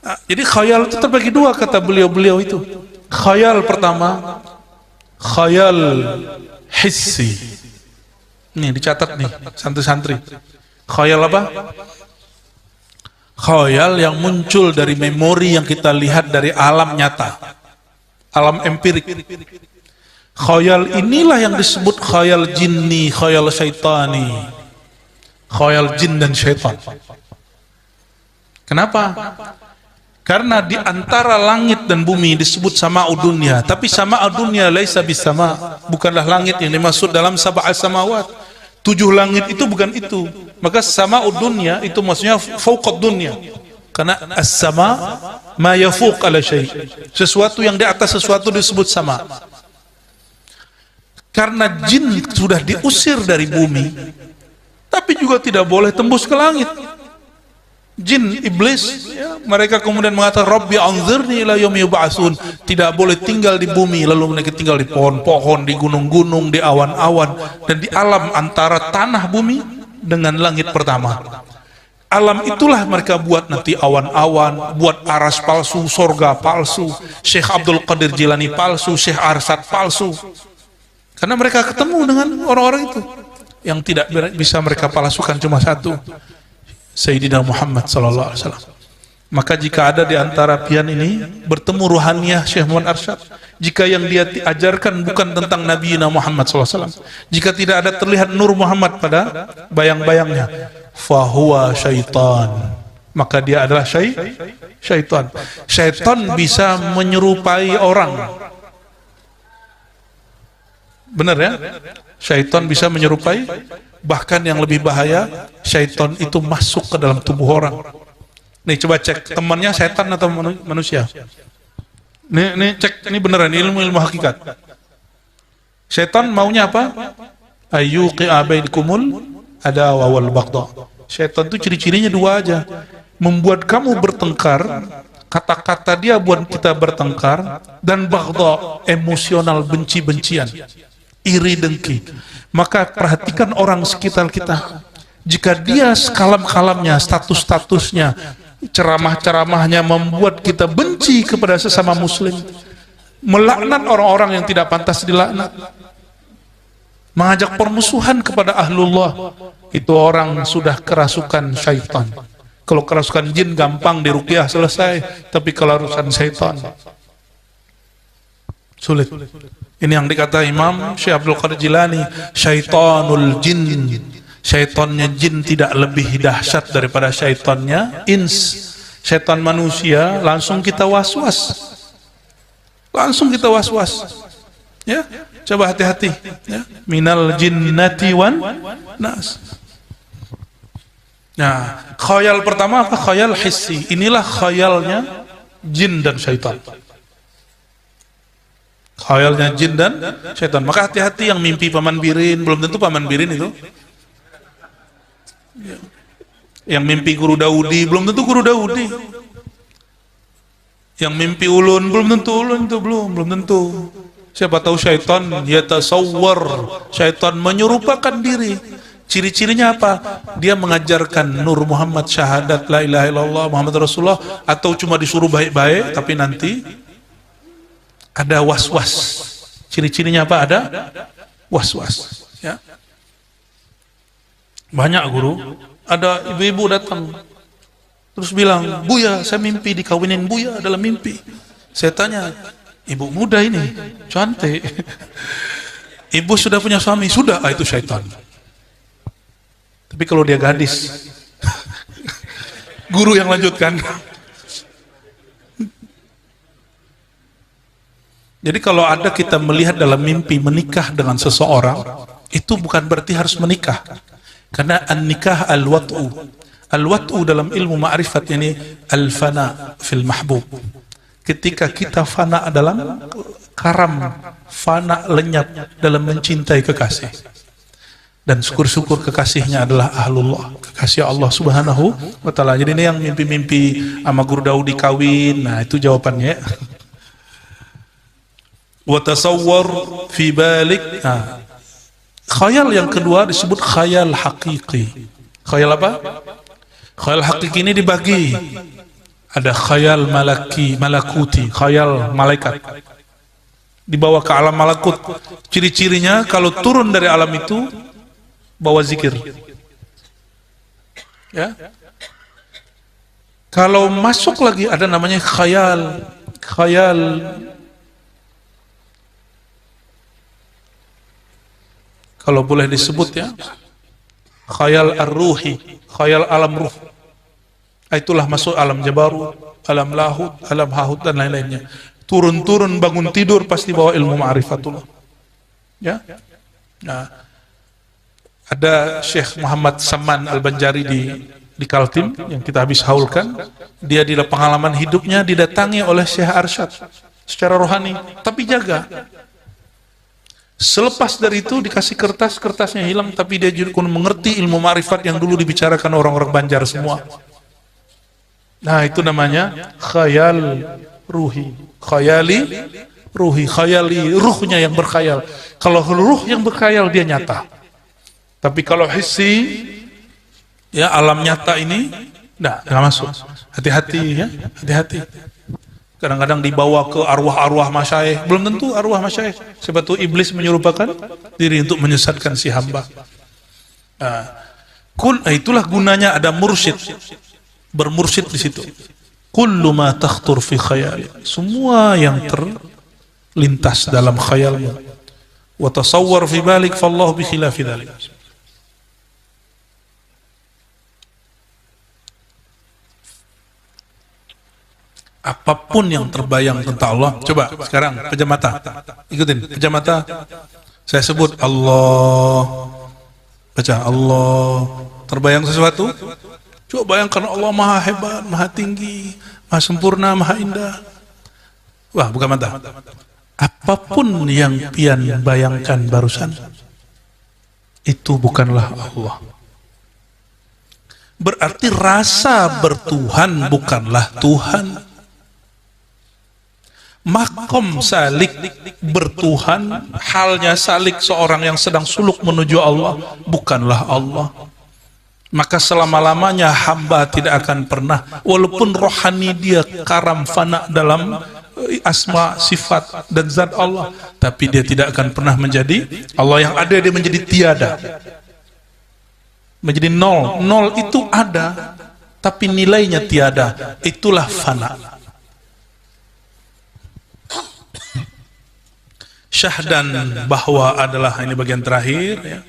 Nah, jadi khayal itu terbagi 2 kata beliau itu. Khayal pertama, khayal hissi. Nih dicatat nih santri-santri. Khayal apa? Khayal yang muncul dari memori yang kita lihat dari alam nyata, alam empirik. Khayal inilah yang disebut khayal jinni, khayal syaitani, khayal jin dan syaitan. Kenapa? Karena di antara langit dan bumi disebut sama'ud dunya, tapi sama'ud dunya laisa bisama, bukanlah langit yang dimaksud dalam sab'a samawat. 7 langit itu bukan itu. Maka sama'ud dunya itu maksudnya fauqad dunya. Karena as-sama ma yafuq ala syai'. Sesuatu yang di atas sesuatu disebut sama. Karena jin sudah diusir dari bumi, tapi juga tidak boleh tembus ke langit. Jin, iblis, ya, mereka kemudian mengatakan Rabbi anzirni ila yaumi yub'atsun, tidak boleh tinggal di bumi, lalu mereka tinggal di pohon-pohon, di gunung-gunung, di awan-awan, dan di alam antara tanah bumi dengan langit pertama. Alam itulah mereka buat nanti awan-awan, buat aras palsu, sorga palsu, Syekh Abdul Qadir Jilani palsu, Syekh Arsad palsu. Karena mereka ketemu dengan orang-orang itu. Yang tidak bisa mereka palsukan cuma satu, Sayyidina Muhammad sallallahu alaihi wasallam. Maka jika ada di antara pian ini bertemu ruhaniyah Syekh Muhammad Arsyad, jika yang dia ajarkan bukan tentang Nabi Muhammad sallallahu alaihi wasallam, jika tidak ada terlihat nur Muhammad pada bayang-bayangnya, fahuwa syaitan, maka dia adalah syaitan. Syaitan bisa menyerupai orang. Benar ya? Syaitan bisa menyerupai. Bahkan yang lebih bahaya, syaitan itu masuk ke dalam tubuh orang. Nih coba cek, temannya setan atau manusia? Nih cek, ini beneran ilmu hakikat. Syaitan maunya apa? Ayyuqi'a bainakumul adawa wal baghdha. Syaitan itu ciri-cirinya 2 aja. Membuat kamu bertengkar, kata-kata dia buat kita bertengkar, dan baghdha, emosional, benci-bencian, iri dengki. Maka perhatikan orang sekitar kita. Jika dia sekalam-kalamnya, status-statusnya, ceramah-ceramahnya membuat kita benci kepada sesama muslim, melaknat orang-orang yang tidak pantas dilaknat, mengajak permusuhan kepada ahlullah, itu orang sudah kerasukan syaitan. Kalau kerasukan jin gampang diruqyah selesai, tapi kalau urusan syaitan sulit. Ini yang dikata Imam Syekh Abdul Qadir Jilani, syaitanul jin, syaitannya jin tidak lebih dahsyat daripada syaitannya ins. Syaitan manusia langsung kita was-was, ya. Coba hati-hati, ya. Minal jinnati wan nas. Nah, khayal pertama apa? Khayal hissi. Inilah khayalnya jin dan syaitan. Khayalnya jin dan syaitan. Maka hati-hati yang mimpi paman birin, belum tentu paman birin itu. Yang mimpi guru Daudi, belum tentu guru Daudi. Yang mimpi ulun, belum tentu ulun itu, belum tentu. Siapa tahu syaitan yatasawwar, syaitan menyerupakan diri. Ciri-cirinya apa? Dia mengajarkan nur Muhammad, syahadat la ilaha illallah Muhammad Rasulullah, atau cuma disuruh baik-baik tapi nanti ada was-was. Ciri-cirinya apa? Ada was-was, ya. Banyak guru, ada ibu-ibu datang terus bilang, "Buya, saya mimpi dikawinin Buya dalam mimpi." Saya tanya, "Ibu muda ini, cantik. Ibu sudah punya suami?" "Sudah." "Ah, itu syaitan." Tapi kalau dia gadis, guru yang lanjutkan. Jadi kalau ada kita melihat dalam mimpi menikah dengan seseorang, itu bukan berarti harus menikah. Karena an-nikah al-wat'u. Al-wat'u dalam ilmu ma'rifat ini al-fana fil mahbub. Ketika kita fana dalam karam, fana lenyap dalam mencintai kekasih. Dan syukur-syukur kekasihnya adalah ahlullah, kekasih Allah subhanahu wa ta'ala. Jadi ini yang mimpi-mimpi sama guru Daudi kawin, nah itu jawabannya. Wa tasawwar fi balik. Nah, khayal yang kedua disebut khayal hakiki. Khayal apa? Khayal hakiki ini dibagi. Ada khayal malakuti, khayal malaikat. Dibawa ke alam malakut. Ciri-cirinya kalau turun dari alam itu bawa zikir. Ya. Kalau masuk lagi ada namanya khayal kalau boleh disebut, ya, khayal ar-ruhi, khayal alam ruh. Itulah masuk alam jabarut, alam lahut, alam hahut dan lain-lainnya. Turun-turun bangun tidur pasti bawa ilmu ma'rifatullah. Ya. Nah, ada Syekh Muhammad Saman Al-Banjari di Kaltim yang kita habis haulkan. Dia di pengalaman hidupnya didatangi oleh Syekh Arsyad secara rohani, tapi jaga. Selepas dari itu dikasih kertas, kertasnya hilang, tapi dia juga mengerti ilmu ma'rifat yang dulu dibicarakan orang-orang Banjar semua. Nah, itu namanya khayal ruhi. Khayali ruhi, khayali ruhnya yang berkhayal. Kalau ruh yang berkhayal dia nyata. Tapi kalau hissi, ya alam nyata ini nggak masuk. Hati-hati ya, hati-hati. Kadang-kadang dibawa ke arwah-arwah masyayikh, belum tentu arwah masyayikh. Sebab itu iblis menyerupakan diri untuk menyesatkan si hamba. Itulah gunanya ada mursyid, bermursyid di situ. Kullu ma takhtur fi khayali, semua yang terlintas dalam khayalmu. Wa tasawwar fi balik, fallahu bi khilafi dzalik. Apapun yang terbayang tentang Allah, coba sekarang pejam mata, ikutin pejam mata. Saya sebut Allah, baca Allah. Terbayang sesuatu? Coba bayangkan Allah maha hebat, maha tinggi, maha sempurna, maha indah. Wah, buka mata. Apapun yang pian bayangkan barusan, itu bukanlah Allah. Berarti rasa bertuhan bukanlah Tuhan. Makom salik bertuhan, halnya salik seorang yang sedang suluk menuju Allah, bukanlah Allah. Maka selama-lamanya hamba tidak akan pernah, walaupun rohani dia karam fana dalam asma, sifat dan zat Allah, tapi dia tidak akan pernah menjadi Allah yang ada. Dia menjadi tiada, menjadi nol. Nol itu ada, tapi nilainya tiada. Itulah fana. Syahdan bahwa adalah, ini bagian terakhir ya,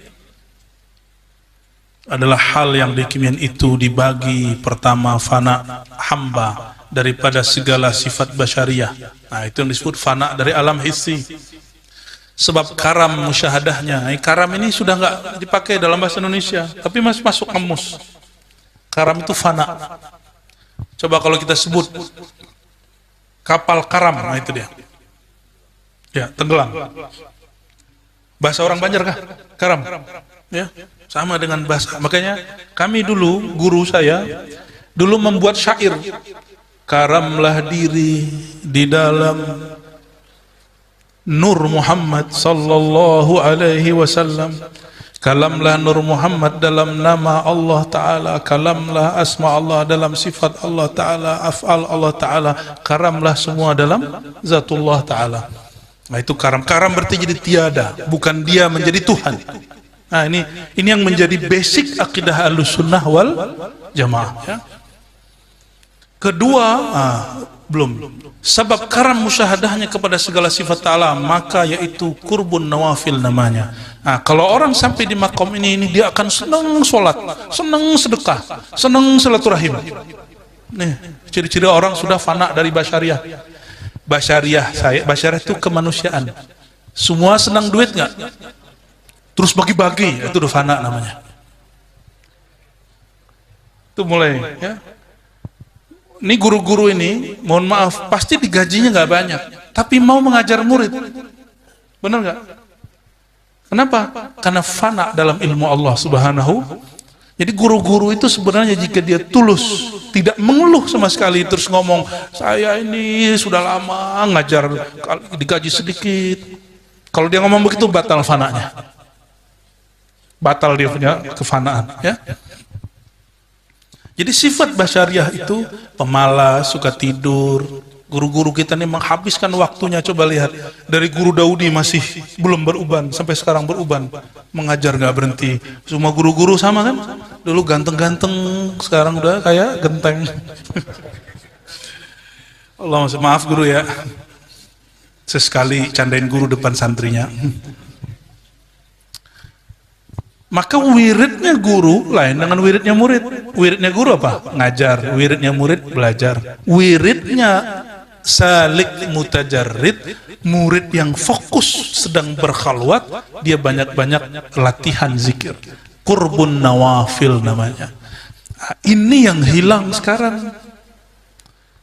adalah hal yang dikimian itu dibagi pertama fana hamba daripada segala sifat basyariah. Nah, itu yang disebut fana dari alam hissi. Sebab karam musyahadahnya, karam ini sudah nggak dipakai dalam bahasa Indonesia, tapi masih masuk kamus. Karam itu fana. Coba kalau kita sebut kapal karam, nah itu dia. Ya, tenggelam. Bahasa orang Banjar kah? Karam. Ya, sama dengan bahasa. Makanya kami dulu, guru saya dulu membuat syair. Karamlah diri di dalam Nur Muhammad sallallahu alaihi wasallam. Kalamlah Nur Muhammad dalam nama Allah Ta'ala. Kalamlah asma Allah dalam sifat Allah Ta'ala. Af'al Allah Ta'ala. Karamlah semua dalam zatullah Ta'ala. Nah, itu karam. Karam berarti jadi tiada, bukan dia menjadi Tuhan. Nah, ini yang menjadi basic akidah Ahlussunnah wal Jamaah ya. Kedua, belum. Sebab karam musyahadahnya kepada segala sifat ta'ala, maka yaitu kurbun nawafil namanya. Nah, kalau orang sampai di makom ini dia akan senang sholat, senang sedekah, senang silaturahim. Nih, ciri-ciri orang sudah fana dari basyariah. Basyariah itu kemanusiaan. Semua senang duit nggak? Terus bagi-bagi, itu udah fana namanya. Itu mulai ya. Ini guru-guru ini, mohon maaf, pasti digajinya nggak banyak, tapi mau mengajar murid. Benar nggak? Kenapa? Karena fana dalam ilmu Allah Subhanahu. Jadi guru-guru itu sebenarnya jika dia tulus, tidak mengeluh sama sekali, terus ngomong, saya ini sudah lama ngajar, digaji sedikit. Kalau dia ngomong begitu, batal fananya. Batal dia punya kefanaan. Ya. Jadi sifat basyariah itu pemalas, suka tidur. Guru-guru kita ini menghabiskan waktunya, coba lihat. Dari guru Daudi masih belum beruban, sampai sekarang beruban. Mengajar nggak berhenti. Semua guru-guru sama kan? Dulu ganteng-ganteng, sekarang udah kayak genteng. Allah maaf guru ya. Sesekali candain guru depan santrinya. Maka wiridnya guru lain dengan wiridnya murid. Wiridnya guru apa? Ngajar. Wiridnya murid belajar. Wiridnya salik mutajarrid, murid yang fokus sedang berkhalwat, dia banyak-banyak latihan zikir. Qurbun nawafil namanya. Nah, ini yang hilang sekarang.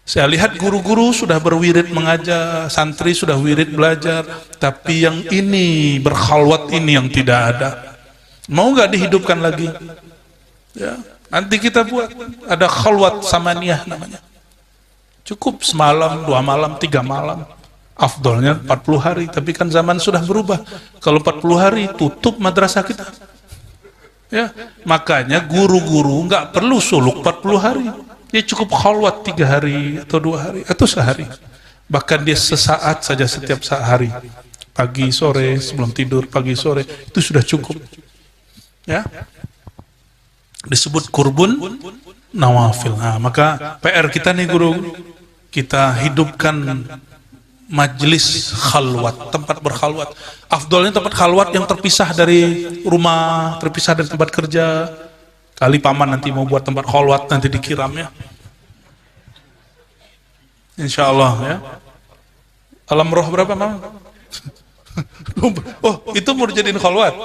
Saya lihat guru-guru sudah berwirid mengajar, santri sudah wirid belajar, tapi yang ini berkhalwat ini yang tidak ada. Mau nggak dihidupkan lagi? Ya, nanti kita buat ada khalwat samaniyah namanya. Cukup semalam, 2 malam, 3 malam. Afdolnya 40 hari, tapi kan zaman sudah berubah. Kalau 40 hari tutup madrasah kita. Ya, makanya guru-guru nggak perlu suluk 40 hari. Dia cukup khalwat 3 hari atau 2 hari atau sehari. Bahkan dia sesaat saja setiap hari. Pagi, sore, sebelum tidur, pagi, sore, itu sudah cukup. Ya, disebut kurbun nawafil. Nah, maka PR kita nih guru, kita hidupkan majlis khalwat, tempat berkhalwat. Afdolnya tempat khalwat yang terpisah dari rumah, terpisah dari tempat kerja. Kali paman nanti mau buat tempat khalwat nanti dikiramnya. Insya Allah ya. Alam roh berapa mam? Oh, itu mau dijadiin khalwat.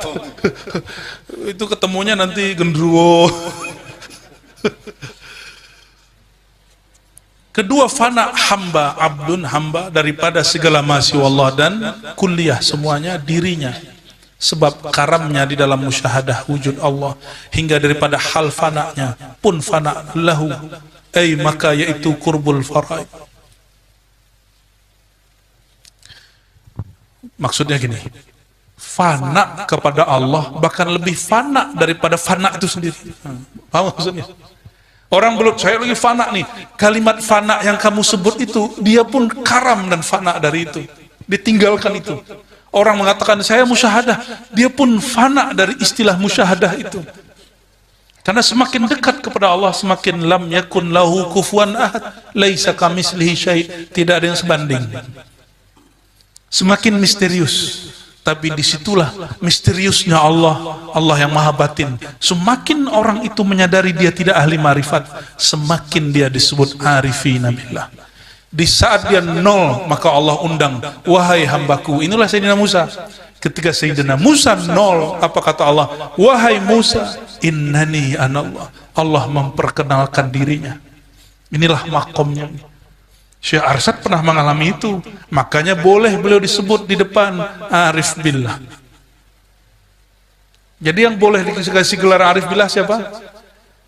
Itu ketemunya nanti gendruwo. Kedua, fana hamba, abdun hamba daripada segala masya Allah dan kuliah semuanya dirinya. Sebab karamnya di dalam musyahadah wujud Allah hingga daripada hal fananya pun fana lahu. Maka yaitu kurbul faraid. Maksudnya gini, fana kepada Allah bahkan lebih fana daripada fana itu sendiri. Paham maksudnya? Orang belum, saya lagi fana nih. Kalimat fana yang kamu sebut itu, dia pun karam dan fana dari itu. Ditinggalkan itu. Orang mengatakan saya musyahadah, dia pun fana dari istilah musyahadah itu. Karena semakin dekat kepada Allah, semakin lam yakun lahu kufuwan ahad, laisa kamitslihi syai', tidak ada yang sebanding. Semakin misterius, tapi disitulah misteriusnya Allah, Allah yang maha batin. Semakin orang itu menyadari dia tidak ahli marifat, semakin dia disebut arifina billah. Di saat dia nol, maka Allah undang, wahai hambaku. Inilah Sayyidina Musa. Ketika Sayyidina Musa nol, apa kata Allah? Wahai Musa, innani anallah. Allah memperkenalkan dirinya. Inilah makomnya. Syekh Arsyad pernah mengalami itu, makanya boleh beliau disebut di depan arif billah. Jadi yang boleh dikasih gelar arif billah siapa?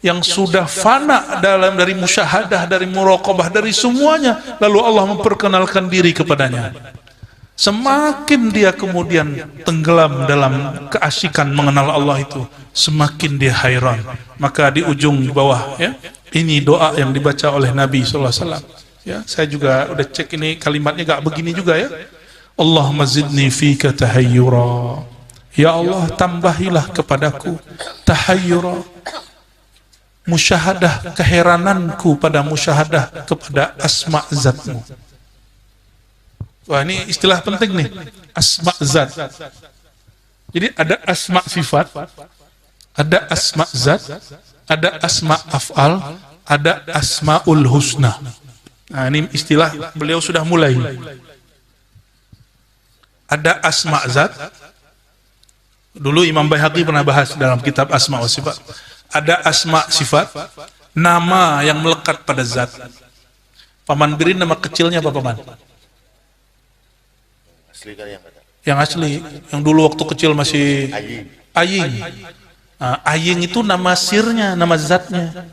Yang sudah fana dari musyahadah, dari muraqabah, dari semuanya, lalu Allah memperkenalkan diri kepadanya. Semakin dia kemudian tenggelam dalam keasikan mengenal Allah itu, semakin dia hairan. Maka di ujung bawah ya, ini doa yang dibaca oleh Nabi SAW. Ya, saya juga udah cek ini kalimatnya gak begini juga ya. Allahumma zidni fika tahayyura. Ya Allah, tambahilah kepadaku tahayyura, musyahadah, keherananku pada musyahadah kepada asma zatmu. Wah, ini istilah penting nih, asma zat. Jadi ada asma sifat, ada asma zat, ada asma af'al, ada asmaul husna. Nah, ini istilah beliau sudah mulai. Ada asma zat. Dulu Imam Baihaqi pernah bahas dalam kitab Asma wa Sifat. Ada asma sifat, nama yang melekat pada zat. Paman Birin nama kecilnya apa paman? Asli kan yang kata. Yang asli, yang dulu waktu kecil masih Aying. Nah, Aying itu nama sirnya, nama zatnya.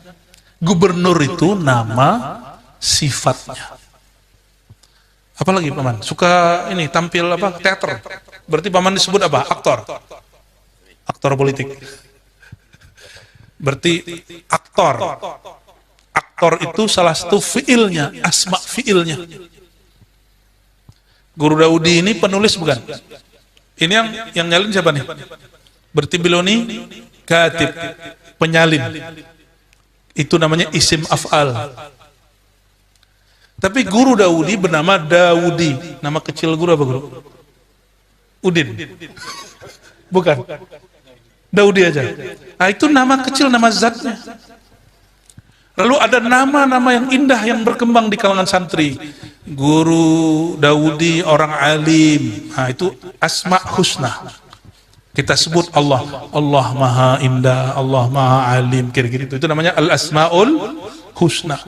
Gubernur itu nama sifatnya. Apalagi paman? Suka ini tampil apa? Teater. Berarti paman disebut apa? Aktor. Aktor politik. Berarti aktor. Aktor itu salah satu fiilnya, asma fiilnya. Guru Daudi ini penulis bukan? Ini yang nyalin siapa nih? Berarti beliau ini katib, penyalin. Itu namanya isim af'al. Tapi guru Daudi bernama Daudi. Nama kecil guru apa guru? Udin. Bukan. Daudi aja. Nah, itu nama kecil, nama zatnya. Lalu ada nama-nama yang indah yang berkembang di kalangan santri. Guru Daudi orang alim. Nah, itu asma husna. Kita sebut Allah. Allah maha indah, Allah maha alim. Kira-kira itu namanya al-asma'ul husna.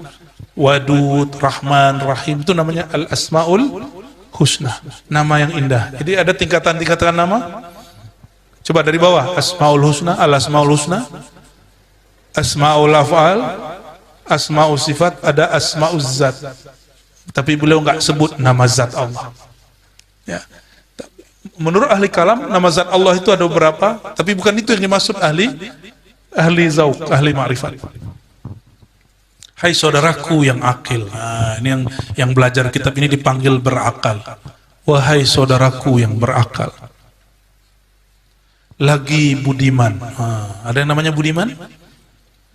Wadud, Rahman, Rahim. Itu namanya al-asma'ul husna. Nama yang indah. Jadi ada tingkatan-tingkatan nama. Coba dari bawah. Asma'ul husna, al-asma'ul husna. Asma'ul af'al. Asma'ul sifat, ada asma'ul zat. Tapi beliau nggak sebut nama zat Allah. Ya. Menurut ahli kalam, nama zat Allah itu ada beberapa, tapi bukan itu yang dimaksud ahli zauq, ahli ma'rifat. Hai saudaraku yang akil. Nah, ini yang belajar kitab ini dipanggil berakal. Wahai saudaraku yang berakal. Lagi budiman. Nah, ada yang namanya budiman?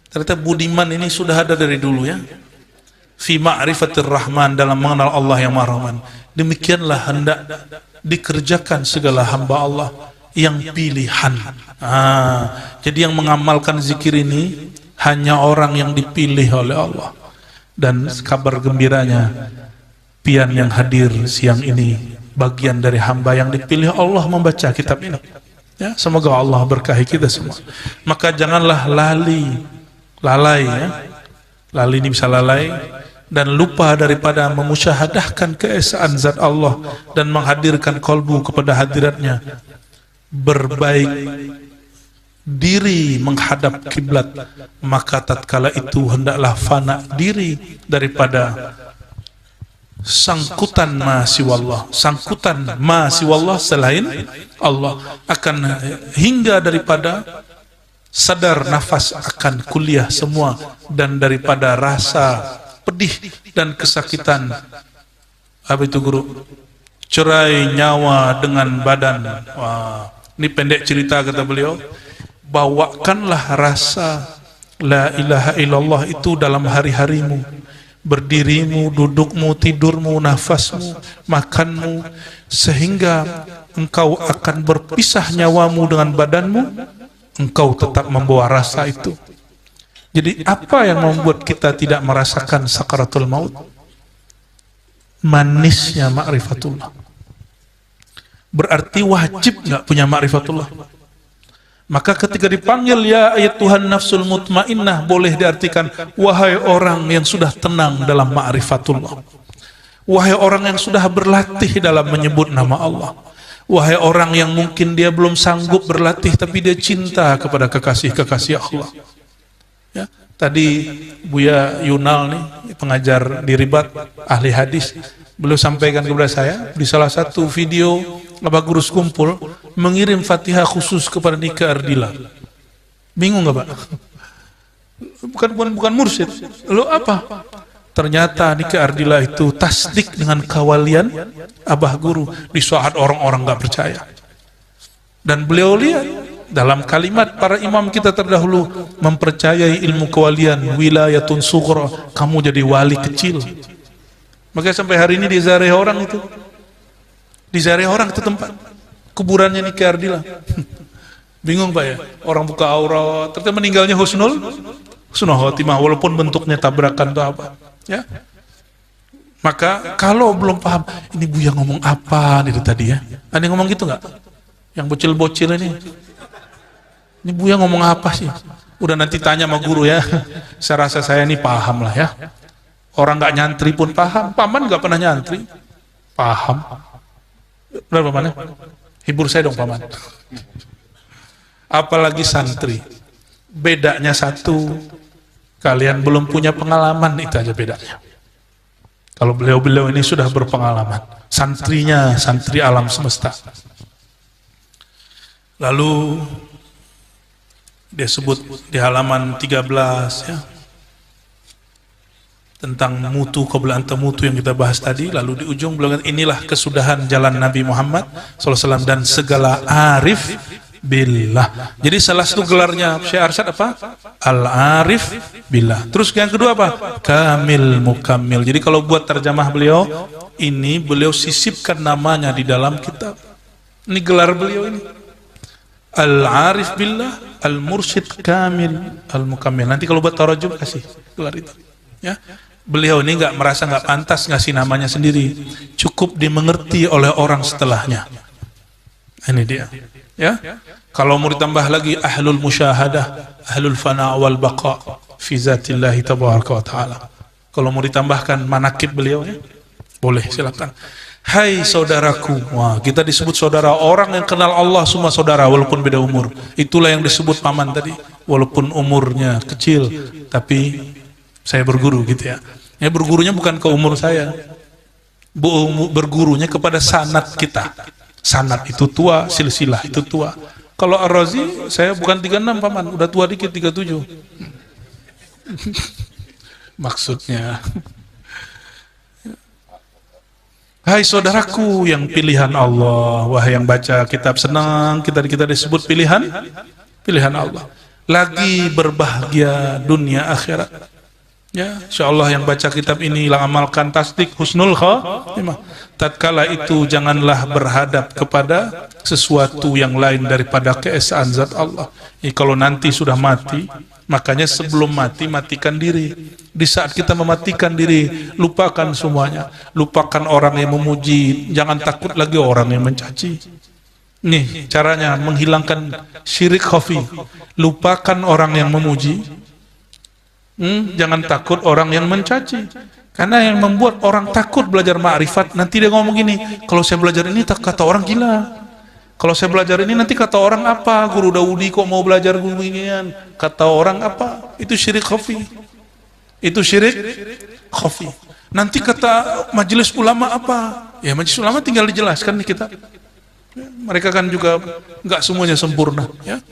Ternyata budiman ini sudah ada dari dulu ya. Fi ma'rifatir rahman, dalam mengenal Allah yang maha rahman. Demikianlah hendak dikerjakan segala hamba Allah yang pilihan. Jadi yang mengamalkan zikir ini hanya orang yang dipilih oleh Allah. Dan kabar gembiranya, pian yang hadir siang ini bagian dari hamba yang dipilih Allah membaca kitab ini. Ya, semoga Allah berkahi kita semua. Maka janganlah lalai ya. Lalai ini bisa lalai dan lupa daripada memusyahadahkan keesaan zat Allah dan menghadirkan kolbu kepada hadiratnya. Berbaik diri menghadap kiblat, maka tatkala itu hendaklah fana diri daripada sangkutan ma siwallah. Sangkutan ma siwallah selain Allah, akan hingga daripada sadar nafas akan kuliah semua, dan daripada rasa pedih dan kesakitan. Apa itu guru? Cerai nyawa dengan badan. Wah, ini pendek cerita kata beliau. Bawakanlah rasa la ilaha illallah itu dalam hari-harimu, berdirimu, dudukmu, tidurmu, nafasmu, makanmu, sehingga engkau akan berpisah nyawamu dengan badanmu. Engkau tetap membawa rasa itu. Jadi apa yang membuat kita tidak merasakan sakaratul maut? Manisnya ma'rifatullah. Berarti wajib nggak punya ma'rifatullah. Maka ketika dipanggil ya ayat Tuhan nafsul mutmainnah, boleh diartikan wahai orang yang sudah tenang dalam ma'rifatullah. Wahai orang yang sudah berlatih dalam menyebut nama Allah. Wahai orang yang mungkin dia belum sanggup berlatih, tapi dia cinta kepada kekasih-kekasih Allah. Ya, tadi Buya Yunal nih, pengajar di Ribat, ahli hadis, beliau sampaikan kepada saya di salah satu video Abah Gurus Kumpul mengirim Fatihah khusus kepada Nika Ardila. Bingung nggak Pak? Bukan mursyid. Lalu apa? Ternyata Nika Ardila itu tasdik dengan kawalian Abah Guru di saat orang-orang nggak percaya. Dan beliau lihat dalam kalimat para imam kita terdahulu, mempercayai ilmu kawalian, wilayatun sughra, kamu jadi wali kecil. Maka sampai hari ini di Zareh orang itu, di Zareh orang itu tempat kuburannya Nika Ardila. Bingung Pak ya, orang buka aurat, ternyata meninggalnya husnul khotimah, walaupun bentuknya tabrakan atau apa. Ya, maka kalau belum paham, ini Buya ngomong apa nih tadi ya? Ada yang ngomong gitu nggak? Yang bocil-bocil ini Buya ngomong apa sih? Udah nanti tanya sama guru ya. Saya rasa saya ini paham lah ya. Orang nggak nyantri pun paham. Paman nggak pernah nyantri, paham. Benar paman ya? Hibur saya dong paman. Apalagi santri. Bedanya satu. Kalian belum punya pengalaman, itu aja bedanya. Kalau beliau-beliau ini sudah berpengalaman. Santrinya, santri alam semesta. Lalu dia sebut di halaman 13 ya, tentang mutu qabla anta mutu yang kita bahas tadi. Lalu di ujung beliau kata, inilah kesudahan jalan Nabi Muhammad SAW dan segala arif billah. Jadi salah satu gelarnya Syekh Arsyad apa? Al-Arif billah. Terus yang kedua apa? Kamil mukammil. Jadi kalau buat terjemah beliau, ini beliau sisipkan namanya di dalam kitab. Ini gelar beliau ini. Al-arif billah, al-mursyid kamil, al-mukammil. Nanti kalau buat tarajum kasih gelar itu. Ya. Beliau ini nggak merasa nggak pantas ngasih namanya sendiri, cukup dimengerti oleh orang setelahnya. Ini dia. Ya. Kalau mau ditambah lagi ahlul musyahadah, ahlul fana wal baqa fi zatillahi tabaraka wa taala. Kalau mau ditambahkan manakib beliau ya, boleh silakan. Hai saudaraku, wah kita disebut saudara, orang yang kenal Allah semua saudara walaupun beda umur. Itulah yang disebut paman tadi, walaupun umurnya kecil, tapi saya berguru gitu ya. Ya bergurunya bukan ke umur saya, bergurunya kepada sanad kita. Sanad itu tua, silsilah itu tua. Kalau Ar-Razi, saya bukan 36 paman, udah tua dikit 37. Maksudnya. Hai saudaraku yang pilihan Allah, wahai yang baca kitab senang, kita disebut pilihan Allah. Lagi berbahagia dunia akhirat. Ya, insyaallah yang baca kitab ini amalkan tasdik husnul khatimah. Tatkala itu janganlah berhadap kepada sesuatu yang lain daripada keesaan zat Allah. Kalau nanti sudah mati, makanya sebelum mati matikan diri. Di saat kita mematikan diri, lupakan semuanya. Lupakan orang yang memuji, jangan takut lagi orang yang mencaci. Nih caranya menghilangkan syirik khafi. Lupakan orang yang memuji, jangan takut orang yang mencaci. Karena yang membuat orang takut belajar ma'rifat, nanti dia ngomong gini, kalau saya belajar ini kata orang gila. Kalau saya belajar ini nanti kata orang apa? Guru Daudi kok mau belajar guru inian? Kata orang apa? Itu syirik khafi. Itu syirik khafi. Nanti kata majelis ulama apa? Ya majelis ulama tinggal dijelaskan nih kita. Mereka kan juga nggak semuanya sempurna, ya.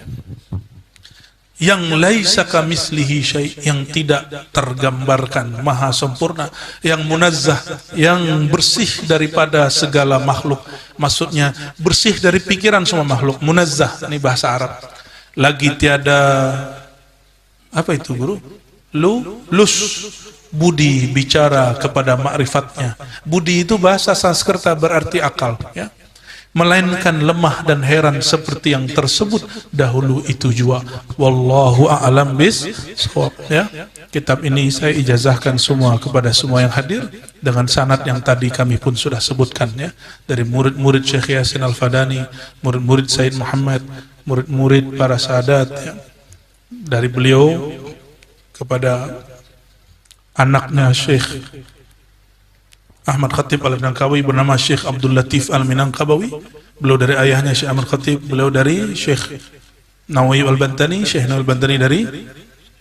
Yang laisa kamislihi syai', yang tidak tergambarkan, maha sempurna, yang munazzah, yang bersih daripada segala makhluk. Maksudnya bersih dari pikiran semua makhluk. Munazzah ini bahasa Arab. Lagi tiada apa itu guru? Lus budi bicara kepada ma'rifatnya. Budi itu bahasa Sanskerta berarti akal, ya. Melainkan lemah dan heran seperti yang tersebut dahulu itu jua. Wallahu a'lam bis-shawab, ya. Kitab ini saya ijazahkan semua kepada semua yang hadir dengan sanad yang tadi kami pun sudah sebutkan, ya. Dari murid-murid Syekh Yasin Al-Fadani, murid-murid Said Muhammad, murid-murid para sahadat, ya. Dari beliau kepada anaknya Syekh Ahmad Khatib Al-Minangkawi bernama Syekh Abdul Latif Al-Minangkawi. Beliau dari ayahnya Syekh Ahmad Khatib, beliau dari Syekh Nawawi Al-Bantani, Syekh Nawawi Al-Bantani dari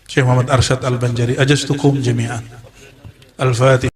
Syekh Muhammad Arsyad Al-Banjari. Ajastukum jami'an. Al-Fatihah.